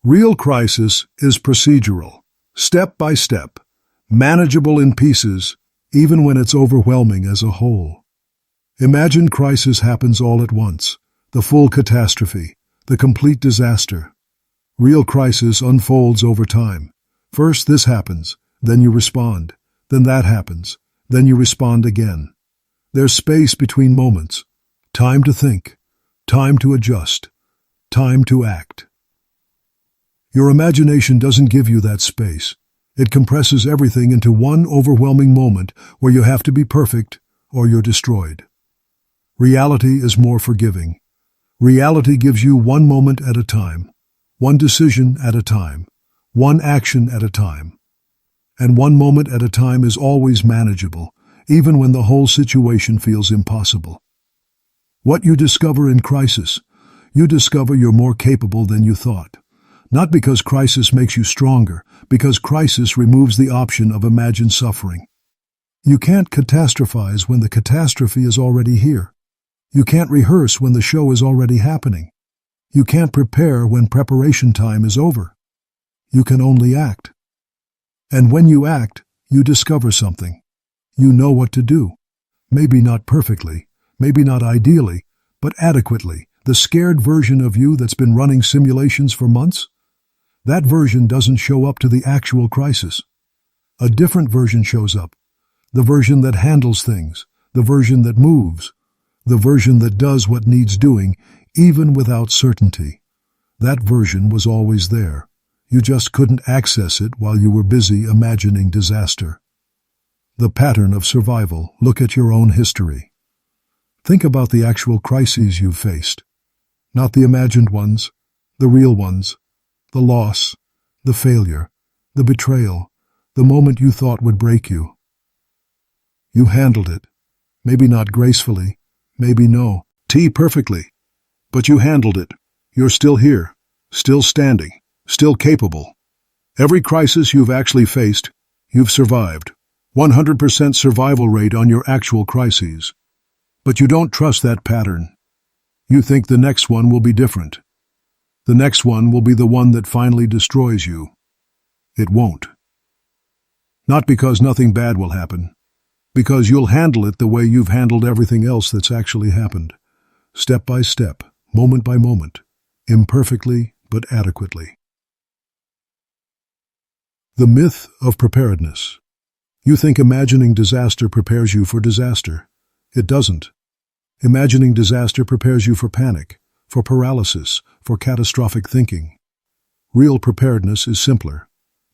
Real crisis is procedural, step by step, manageable in pieces, even when it's overwhelming as a whole. Imagined crisis happens all at once, the full catastrophe, the complete disaster. Real crisis unfolds over time. First this happens, then you respond, then that happens, then you respond again. There's space between moments, time to think, time to adjust, time to act. Your imagination doesn't give you that space. It compresses everything into one overwhelming moment where you have to be perfect or you're destroyed. Reality is more forgiving. Reality gives you one moment at a time, one decision at a time, one action at a time. And one moment at a time is always manageable, even when the whole situation feels impossible. What you discover in crisis, you discover you're more capable than you thought. Not because crisis makes you stronger, because crisis removes the option of imagined suffering. You can't catastrophize when the catastrophe is already here. You can't rehearse when the show is already happening. You can't prepare when preparation time is over. You can only act. And when you act, you discover something. You know what to do. Maybe not perfectly, maybe not ideally, but adequately. The scared version of you that's been running simulations for months? That version doesn't show up to the actual crisis. A different version shows up. The version that handles things. The version that moves. The version that does what needs doing, even without certainty. That version was always there. You just couldn't access it while you were busy imagining disaster. The pattern of survival. Look at your own history. Think about the actual crises you've faced. Not the imagined ones, the real ones. The loss, the failure, the betrayal, the moment you thought would break you. You handled it. Maybe not gracefully, maybe no, perfectly. But you handled it. You're still here, still standing, still capable. Every crisis you've actually faced, you've survived. 100% survival rate on your actual crises. But you don't trust that pattern. You think the next one will be different. The next one will be the one that finally destroys you. It won't. Not because nothing bad will happen, because you'll handle it the way you've handled everything else that's actually happened. Step by step, moment by moment, imperfectly but adequately. The myth of preparedness. You think imagining disaster prepares you for disaster. It doesn't. Imagining disaster prepares you for panic, for paralysis, for catastrophic thinking. Real preparedness is simpler.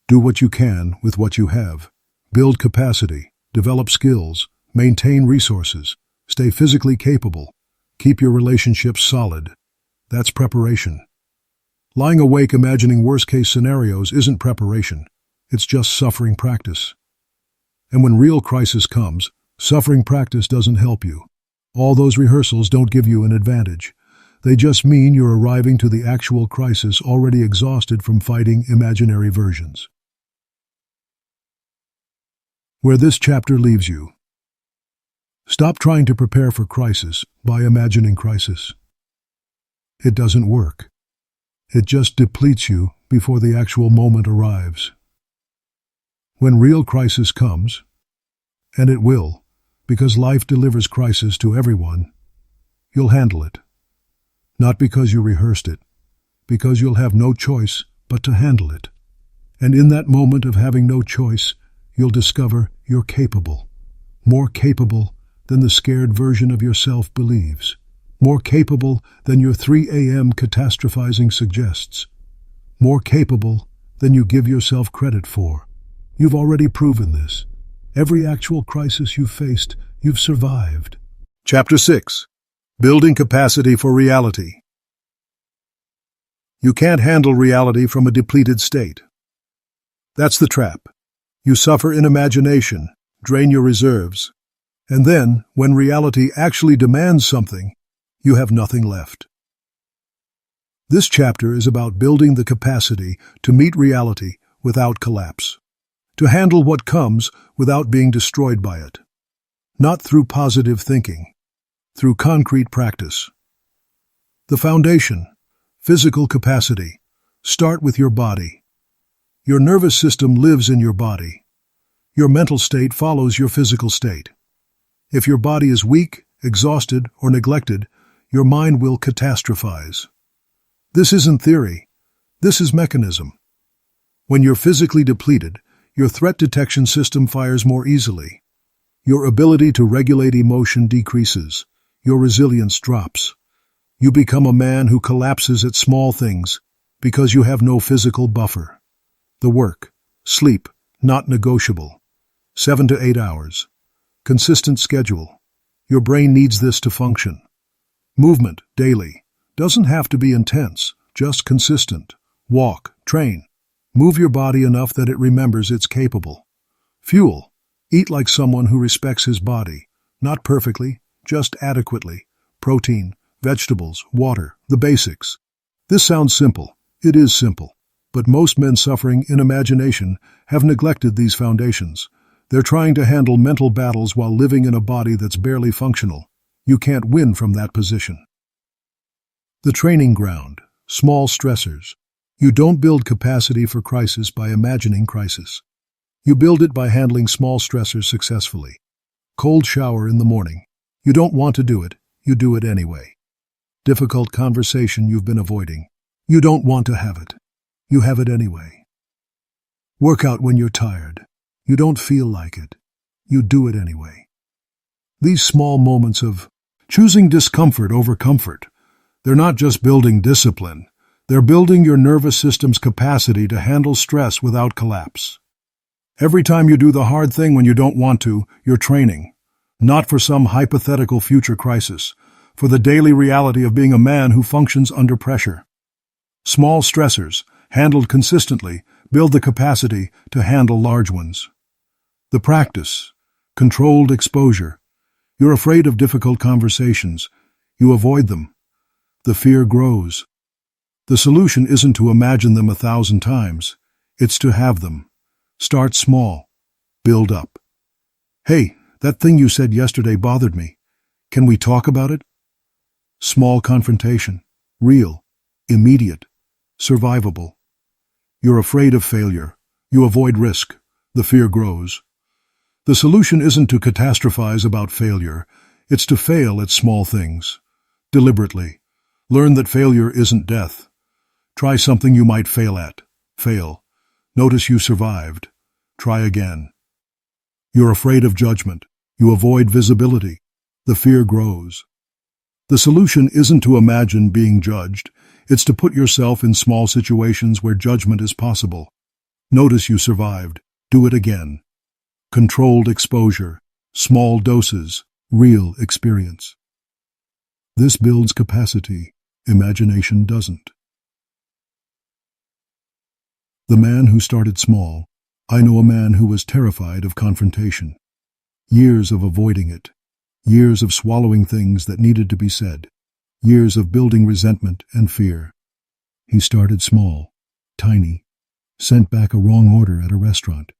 Do what you can with what you have. Build capacity, develop skills, maintain resources, stay physically capable, keep your relationships solid. That's preparation. Lying awake imagining worst-case scenarios isn't preparation. It's just suffering practice. And when real crisis comes, suffering practice doesn't help you. All those rehearsals don't give you an advantage. They just mean you're arriving to the actual crisis already exhausted from fighting imaginary versions. Where this chapter leaves you. Stop trying to prepare for crisis by imagining crisis. It doesn't work. It just depletes you before the actual moment arrives. When real crisis comes, and it will, because life delivers crisis to everyone, you'll handle it. Not because you rehearsed it, because you'll have no choice but to handle it. And in that moment of having no choice, you'll discover you're capable. More capable than the scared version of yourself believes. More capable than your 3 a.m. catastrophizing suggests. More capable than you give yourself credit for. You've already proven this. Every actual crisis you've faced, you've survived. Chapter 6. Building Capacity for Reality. You can't handle reality from a depleted state. That's the trap. You suffer in imagination, drain your reserves, and then, when reality actually demands something, you have nothing left. This chapter is about building the capacity to meet reality without collapse. To handle what comes without being destroyed by it. Not through positive thinking, through concrete practice. The foundation, physical capacity. Start with your body. Your nervous system lives in your body. Your mental state follows your physical state. If your body is weak, exhausted, or neglected, your mind will catastrophize. This isn't theory. This is mechanism. When you're physically depleted, your threat detection system fires more easily. Your ability to regulate emotion decreases. Your resilience drops. You become a man who collapses at small things because you have no physical buffer. The work, sleep, not negotiable. 7 to 8 hours. Consistent schedule. Your brain needs this to function. Movement, daily. Doesn't have to be intense, just consistent. Walk, train. Move your body enough that it remembers it's capable. Fuel. Eat like someone who respects his body. Not perfectly, just adequately. Protein, vegetables, water, the basics. This sounds simple. It is simple. But most men suffering in imagination have neglected these foundations. They're trying to handle mental battles while living in a body that's barely functional. You can't win from that position. The training ground. Small stressors. You don't build capacity for crisis by imagining crisis. You build it by handling small stressors successfully. Cold shower in the morning. You don't want to do it, you do it anyway. Difficult conversation you've been avoiding. You don't want to have it. You have it anyway. Workout when you're tired. You don't feel like it. You do it anyway. These small moments of choosing discomfort over comfort, they're not just building discipline. They're building your nervous system's capacity to handle stress without collapse. Every time you do the hard thing when you don't want to, you're training. Not for some hypothetical future crisis, for the daily reality of being a man who functions under pressure. Small stressors, handled consistently, build the capacity to handle large ones. The practice, controlled exposure. You're afraid of difficult conversations. You avoid them. The fear grows. The solution isn't to imagine them 1,000 times. It's to have them. Start small. Build up. Hey, that thing you said yesterday bothered me. Can we talk about it? Small confrontation. Real. Immediate. Survivable. You're afraid of failure. You avoid risk. The fear grows. The solution isn't to catastrophize about failure. It's to fail at small things. Deliberately. Learn that failure isn't death. Try something you might fail at. Fail. Notice you survived. Try again. You're afraid of judgment. You avoid visibility. The fear grows. The solution isn't to imagine being judged. It's to put yourself in small situations where judgment is possible. Notice you survived. Do it again. Controlled exposure. Small doses. Real experience. This builds capacity. Imagination doesn't. The man who started small. I know a man who was terrified of confrontation. Years of avoiding it. Years of swallowing things that needed to be said. Years of building resentment and fear. He started small, tiny, sent back a wrong order at a restaurant.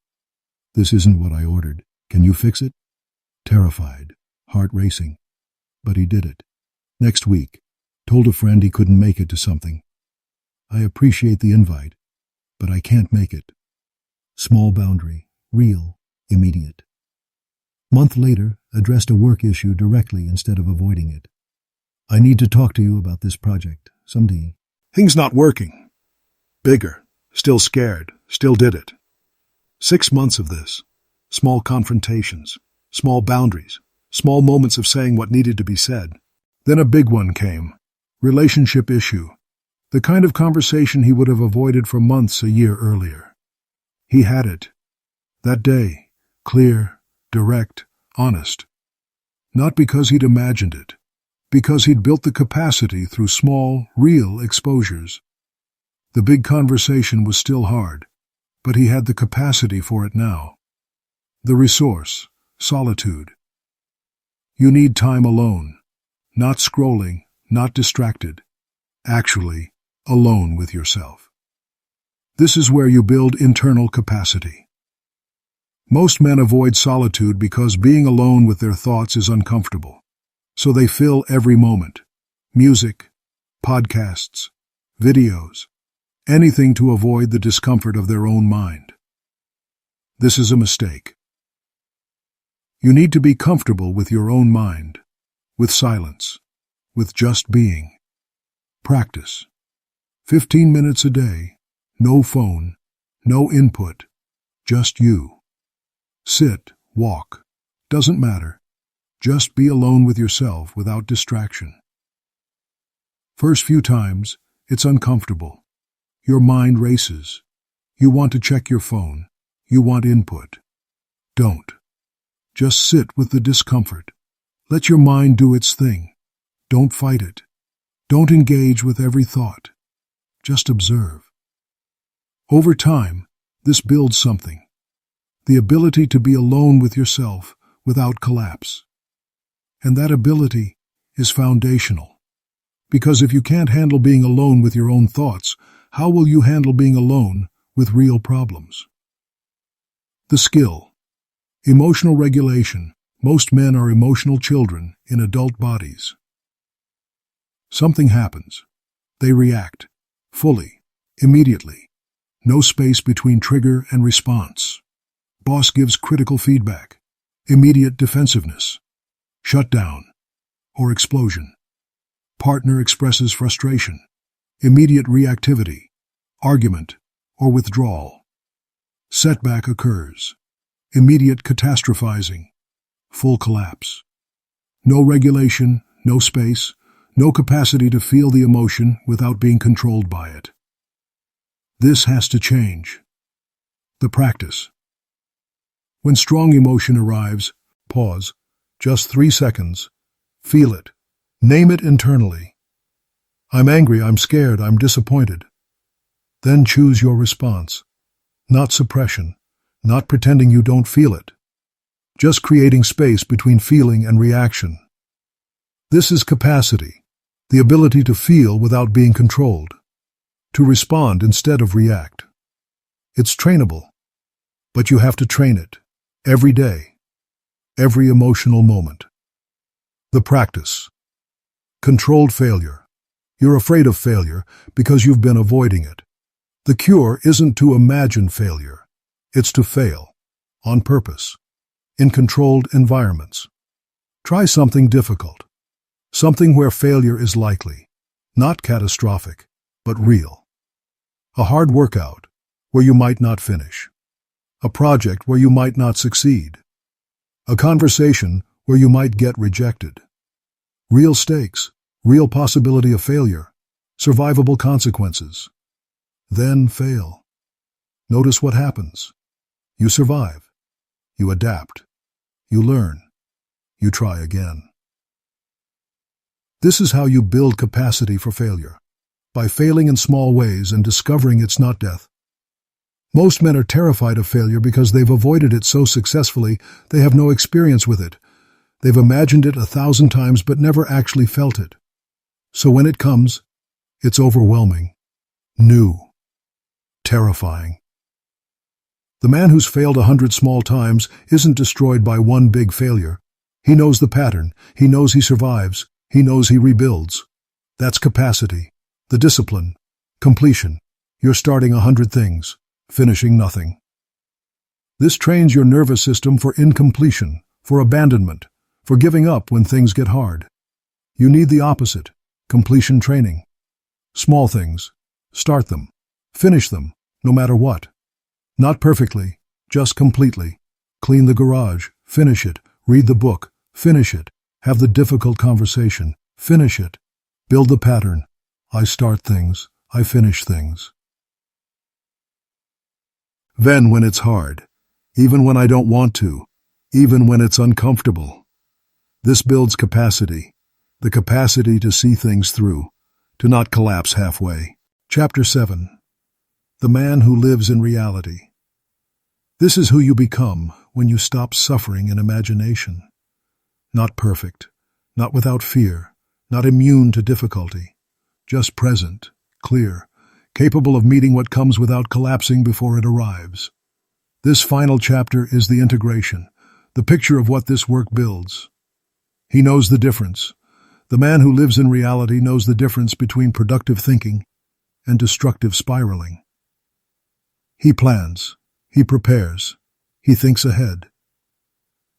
This isn't what I ordered. Can you fix it? Terrified, heart racing. But he did it. Next week, told a friend he couldn't make it to something. I appreciate the invite, but I can't make it. Small boundary, real, immediate. Month later, addressed a work issue directly instead of avoiding it. I need to talk to you about this project, someday.
Things not working. Bigger. Still scared. Still did it. 6 months of this. Small confrontations. Small boundaries. Small moments of saying what needed to be said. Then a big one came. Relationship issue. The kind of conversation he would have avoided for months a year earlier. He had it. That day. Clear, direct, honest. Not because he'd imagined it. Because he'd built the capacity through small, real exposures. The big conversation was still hard, but he had the capacity for it now. The resource, solitude. You need time alone, not scrolling, not distracted, actually alone with yourself. This is where you build internal capacity. Most men avoid solitude because being alone with their thoughts is uncomfortable. So they fill every moment. Music, podcasts, videos, anything to avoid the discomfort of their own mind. This is a mistake. You need to be comfortable with your own mind, with silence, with just being. Practice. 15 minutes a day, no phone, no input, just you. Sit, walk, doesn't matter. Just be alone with yourself without distraction. First few times, it's uncomfortable. Your mind races. You want to check your phone. You want input. Don't. Just sit with the discomfort. Let your mind do its thing. Don't fight it. Don't engage with every thought. Just observe. Over time, this builds something. The ability to be alone with yourself without collapse. And that ability is foundational. Because if you can't handle being alone with your own thoughts, how will you handle being alone with real problems? The skill. Emotional regulation. Most men are emotional children in adult bodies. Something happens. They react. Fully. Immediately. No space between trigger and response. Boss gives critical feedback. Immediate defensiveness. Shutdown, or explosion. Partner expresses frustration, immediate reactivity, argument, or withdrawal. Setback occurs, immediate catastrophizing, full collapse. No regulation, no space, no capacity to feel the emotion without being controlled by it. This has to change. The practice. When strong emotion arrives, pause. Just 3 seconds. Feel it. Name it internally. I'm angry, I'm scared, I'm disappointed. Then choose your response. Not suppression. Not pretending you don't feel it. Just creating space between feeling and reaction. This is capacity. The ability to feel without being controlled. To respond instead of react. It's trainable. But you have to train it. Every day. Every emotional moment. The practice. Controlled failure. You're afraid of failure because you've been avoiding it. The cure isn't to imagine failure. It's to fail.
on purpose, in controlled environments. Try something difficult, something where failure is likely, not catastrophic, but real. A hard workout where you might not finish. A project where you might not succeed. A conversation where you might get rejected. Real stakes, real possibility of failure, survivable consequences. Then fail. Notice what happens. You survive. You adapt. You learn. You try again. This is how you build capacity for failure, by failing in small ways and discovering it's not death. Most men are terrified of failure because they've avoided it so successfully they have no experience with it. They've imagined it 1,000 times but never actually felt it. So when it comes, it's overwhelming, new, terrifying. The man who's failed 100 small times isn't destroyed by one big failure. He knows the pattern. He knows he survives. He knows he rebuilds. That's capacity, the discipline, completion. You're starting 100 things, finishing nothing. This trains your nervous system for incompletion, for abandonment, for giving up when things get hard. You need the opposite, completion training. Small things, start them, finish them, no matter what. Not perfectly, just completely. Clean the garage, finish it. Read the book, finish it. Have the difficult conversation, finish it. Build the pattern. I start things, I finish things. Then when it's hard, even when I don't want to, even when it's uncomfortable. This builds capacity, the capacity to see things through, to not collapse halfway. Chapter 7. The Man Who Lives in Reality. This is who you become when you stop suffering in imagination. Not perfect, not without fear, not immune to difficulty, just present, clear, capable of meeting what comes without collapsing before it arrives. This final chapter is the integration, the picture of what this work builds. He knows the difference. The man who lives in reality knows the difference between productive thinking and destructive spiraling. He plans, he prepares, he thinks ahead.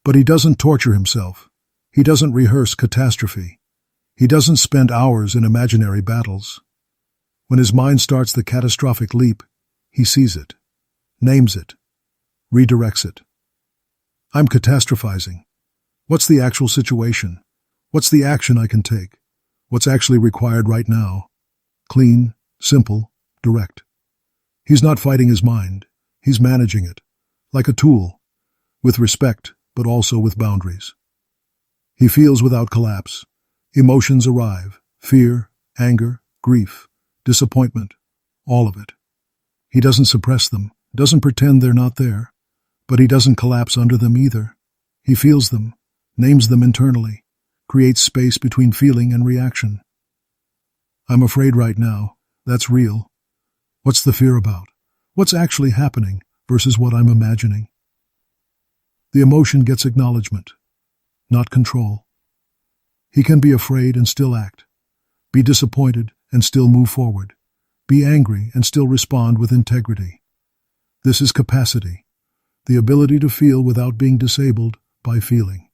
But he doesn't torture himself. He doesn't rehearse catastrophe. He doesn't spend hours in imaginary battles. When his mind starts the catastrophic leap, he sees it, names it, redirects it. I'm catastrophizing. What's the actual situation? What's the action I can take? What's actually required right now? Clean, simple, direct. He's not fighting his mind. He's managing it, like a tool, with respect, but also with boundaries. He feels without collapse. Emotions arrive, fear, anger, grief, disappointment, all of it. He doesn't suppress them, doesn't pretend they're not there, but he doesn't collapse under them either. He feels them, names them internally, creates space between feeling and reaction. I'm afraid right now, that's real. What's the fear about? What's actually happening versus what I'm imagining? The emotion gets acknowledgement, not control. He can be afraid and still act, be disappointed and still move forward, be angry and still respond with integrity. This is capacity, the ability to feel without being disabled by feeling.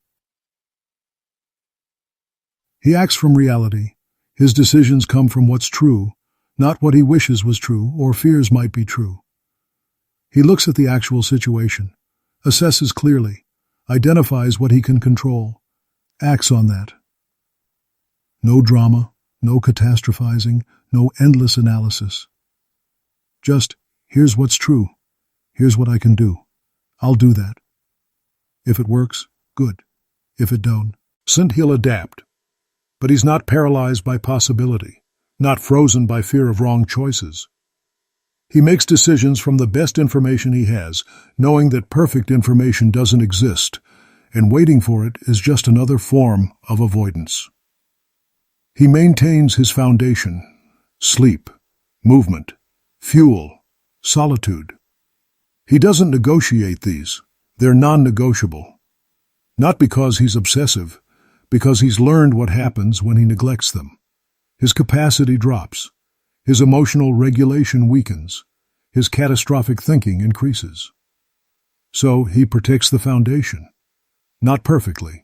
He acts from reality. His decisions come from what's true, not what he wishes was true or fears might be true. He looks at the actual situation, assesses clearly, identifies what he can control, acts on that. No drama, no catastrophizing, no endless analysis. Just, here's what's true. Here's what I can do. I'll do that. If it works, good. If it don't, he'll adapt. But he's not paralyzed by possibility, not frozen by fear of wrong choices. He makes decisions from the best information he has, knowing that perfect information doesn't exist, and waiting for it is just another form of avoidance. He maintains his foundation: sleep, movement, fuel, solitude. He doesn't negotiate these. They're non-negotiable. Not because he's obsessive, because he's learned what happens when he neglects them. His capacity drops. His emotional regulation weakens. His catastrophic thinking increases. So he protects the foundation. Not perfectly,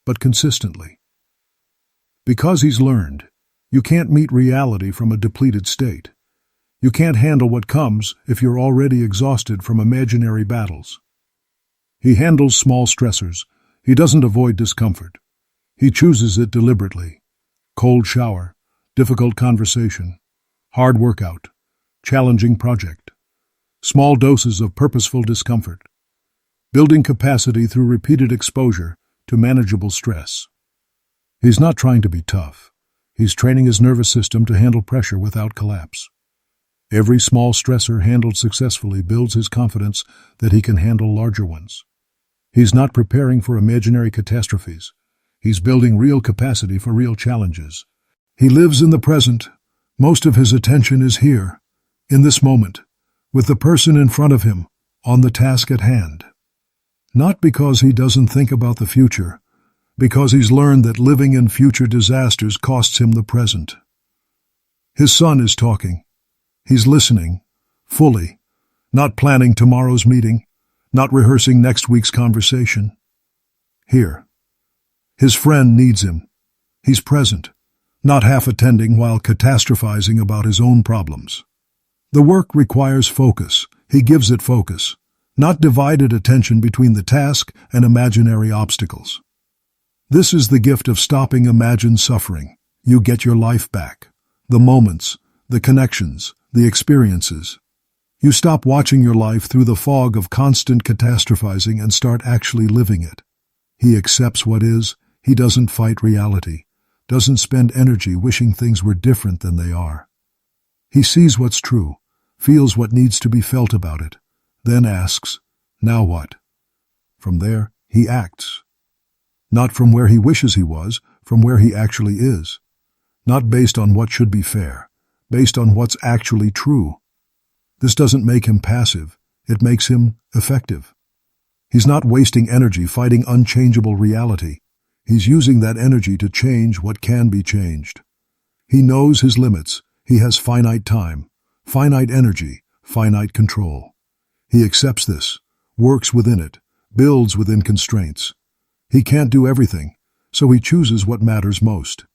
but consistently. Because he's learned, you can't meet reality from a depleted state. You can't handle what comes if you're already exhausted from imaginary battles. He handles small stressors. He doesn't avoid discomfort. He chooses it deliberately. Cold shower, difficult conversation, hard workout, challenging project. Small doses of purposeful discomfort. Building capacity through repeated exposure to manageable stress. He's not trying to be tough. He's training his nervous system to handle pressure without collapse. Every small stressor handled successfully builds his confidence that he can handle larger ones. He's not preparing for imaginary catastrophes. He's building real capacity for real challenges. He lives in the present. Most of his attention is here, in this moment, with the person in front of him, on the task at hand. Not because he doesn't think about the future, because he's learned that living in future disasters costs him the present. His son is talking. He's listening, fully, not planning tomorrow's meeting, not rehearsing next week's conversation. Here. His friend needs him. He's present, not half attending while catastrophizing about his own problems. The work requires focus. He gives it focus, not divided attention between the task and imaginary obstacles. This is the gift of stopping imagined suffering. You get your life back. The moments, the connections, the experiences. You stop watching your life through the fog of constant catastrophizing and start actually living it. He accepts what is. He doesn't fight reality, doesn't spend energy wishing things were different than they are. He sees what's true, feels what needs to be felt about it, then asks, now what? From there, he acts. Not from where he wishes he was, from where he actually is. Not based on what should be fair, based on what's actually true. This doesn't make him passive, it makes him effective. He's not wasting energy fighting unchangeable reality. He's using that energy to change what can be changed. He knows his limits. He has finite time, finite energy, finite control. He accepts this, works within it, builds within constraints. He can't do everything, so he chooses what matters most.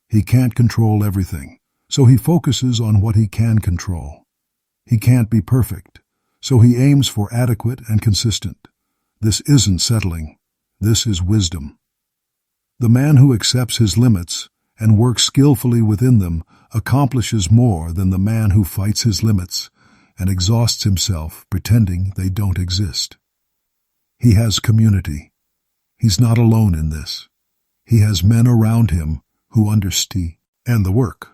He can't control everything, so he focuses on what he can control. He can't be perfect, so he aims for adequate and consistent. This isn't settling. This is wisdom. The man who accepts his limits and works skillfully within them accomplishes more than the man who fights his limits and exhausts himself pretending they don't exist. He has community. He's not alone in this. He has men around him who understand and the work.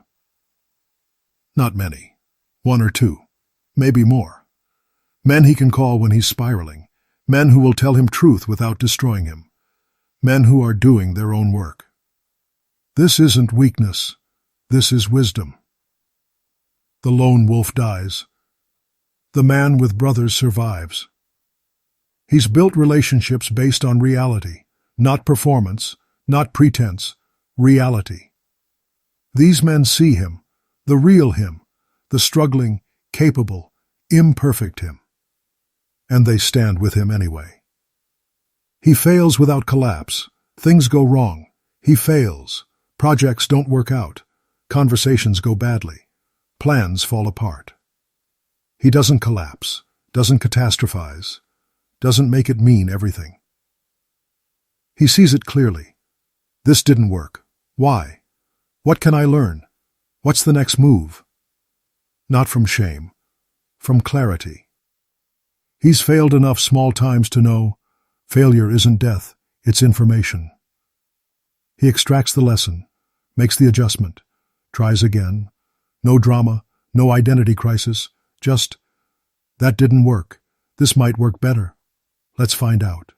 Not many. One or two. Maybe more. Men he can call when he's spiraling. Men who will tell him truth without destroying him. Men who are doing their own work. This isn't weakness. This is wisdom. The lone wolf dies. The man with brothers survives. He's built relationships based on reality, not performance, not pretense, reality. These men see him, the real him, the struggling, capable, imperfect him. And they stand with him anyway. He fails without collapse. Things go wrong. He fails. Projects don't work out. Conversations go badly. Plans fall apart. He doesn't collapse, doesn't catastrophize, doesn't make it mean everything. He sees it clearly. This didn't work. Why? What can I learn? What's the next move? Not from shame, from clarity. He's failed enough small times to know failure isn't death, it's information. He extracts the lesson, makes the adjustment, tries again. No drama, no identity crisis, just, that didn't work. This might work better. Let's find out.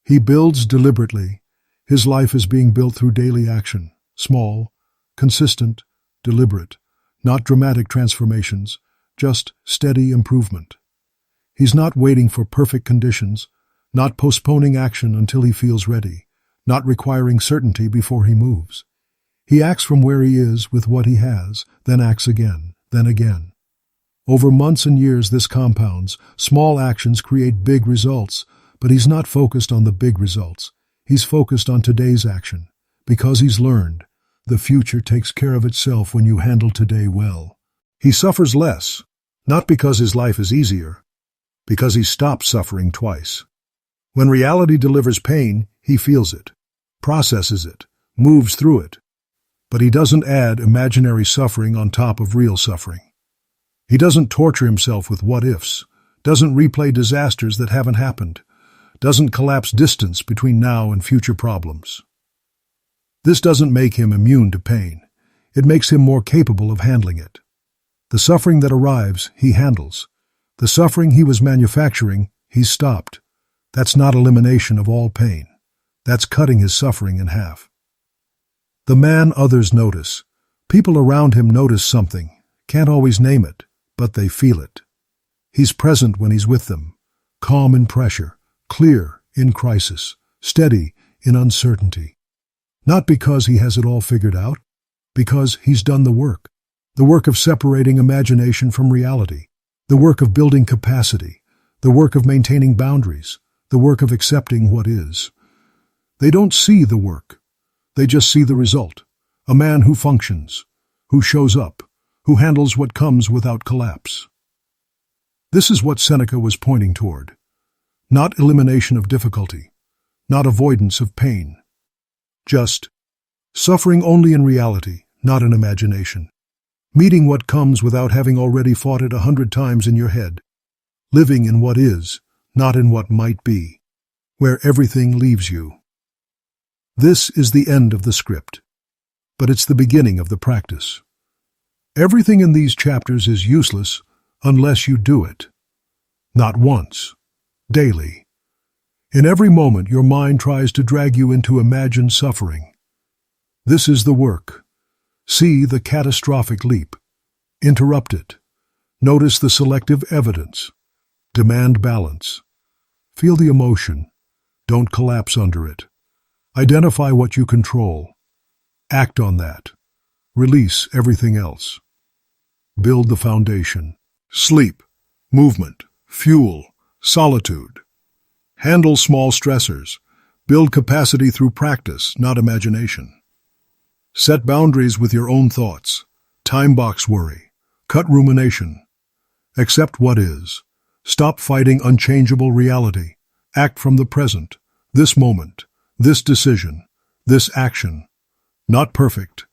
He builds deliberately. His life is being built through daily action, small, consistent, deliberate, not dramatic transformations, just steady improvement. He's not waiting for perfect conditions, not postponing action until he feels ready, not requiring certainty before he moves. He acts from where he is with what he has, then acts again, then again. Over months and years this compounds. Small actions create big results, but he's not focused on the big results. He's focused on today's action, because he's learned the future takes care of itself when you handle today well. He suffers less, not because his life is easier, because he stopped suffering twice. When reality delivers pain, he feels it, processes it, moves through it. But he doesn't add imaginary suffering on top of real suffering. He doesn't torture himself with what-ifs, doesn't replay disasters that haven't happened, doesn't collapse distance between now and future problems. This doesn't make him immune to pain. It makes him more capable of handling it. The suffering that arrives, he handles. The suffering he was manufacturing, he's stopped. That's not elimination of all pain. That's cutting his suffering in half. The man others notice. People around him notice something, can't always name it, but they feel it. He's present when he's with them, calm in pressure, clear in crisis, steady in uncertainty. Not because he has it all figured out, because he's done the work of separating imagination from reality, the work of building capacity, the work of maintaining boundaries, the work of accepting what is. They don't see the work. They just see the result. A man who functions, who shows up, who handles what comes without collapse. This is what Seneca was pointing toward. Not elimination of difficulty, not avoidance of pain. Just suffering only in reality, not in imagination. Meeting what comes without having already fought it 100 times in your head. Living in what is, not in what might be, where everything leaves you. This is the end of the script, but it's the beginning of the practice. Everything in these chapters is useless unless you do it. Not once, daily. In every moment your mind tries to drag you into imagined suffering. This is the work. See the catastrophic leap. Interrupt it. Notice the selective evidence. Demand balance. Feel the emotion. Don't collapse under it. Identify what you control. Act on that. Release everything else. Build the foundation. Sleep, movement, fuel, solitude. Handle small stressors. Build capacity through practice, not imagination. Set boundaries with your own thoughts. Time box worry. Cut rumination. Accept what is. Stop fighting unchangeable reality. Act from the present, this moment, this decision, this action. Not perfect,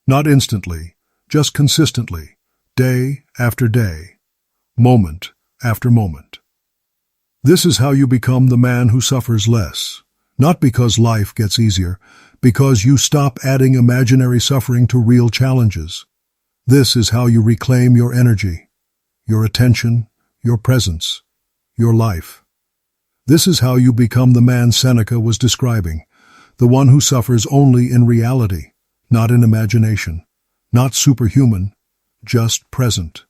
not instantly, just consistently, day after day, moment after moment. This is how you become the man who suffers less, not because life gets easier, because you stop adding imaginary suffering to real challenges. This is how you reclaim your energy, your attention, your presence, your life. This is how you become the man Seneca was describing, the one who suffers only in reality, not in imagination, not superhuman, just present,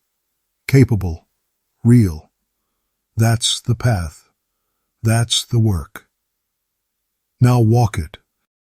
capable, real. That's the path. That's the work. Now walk it.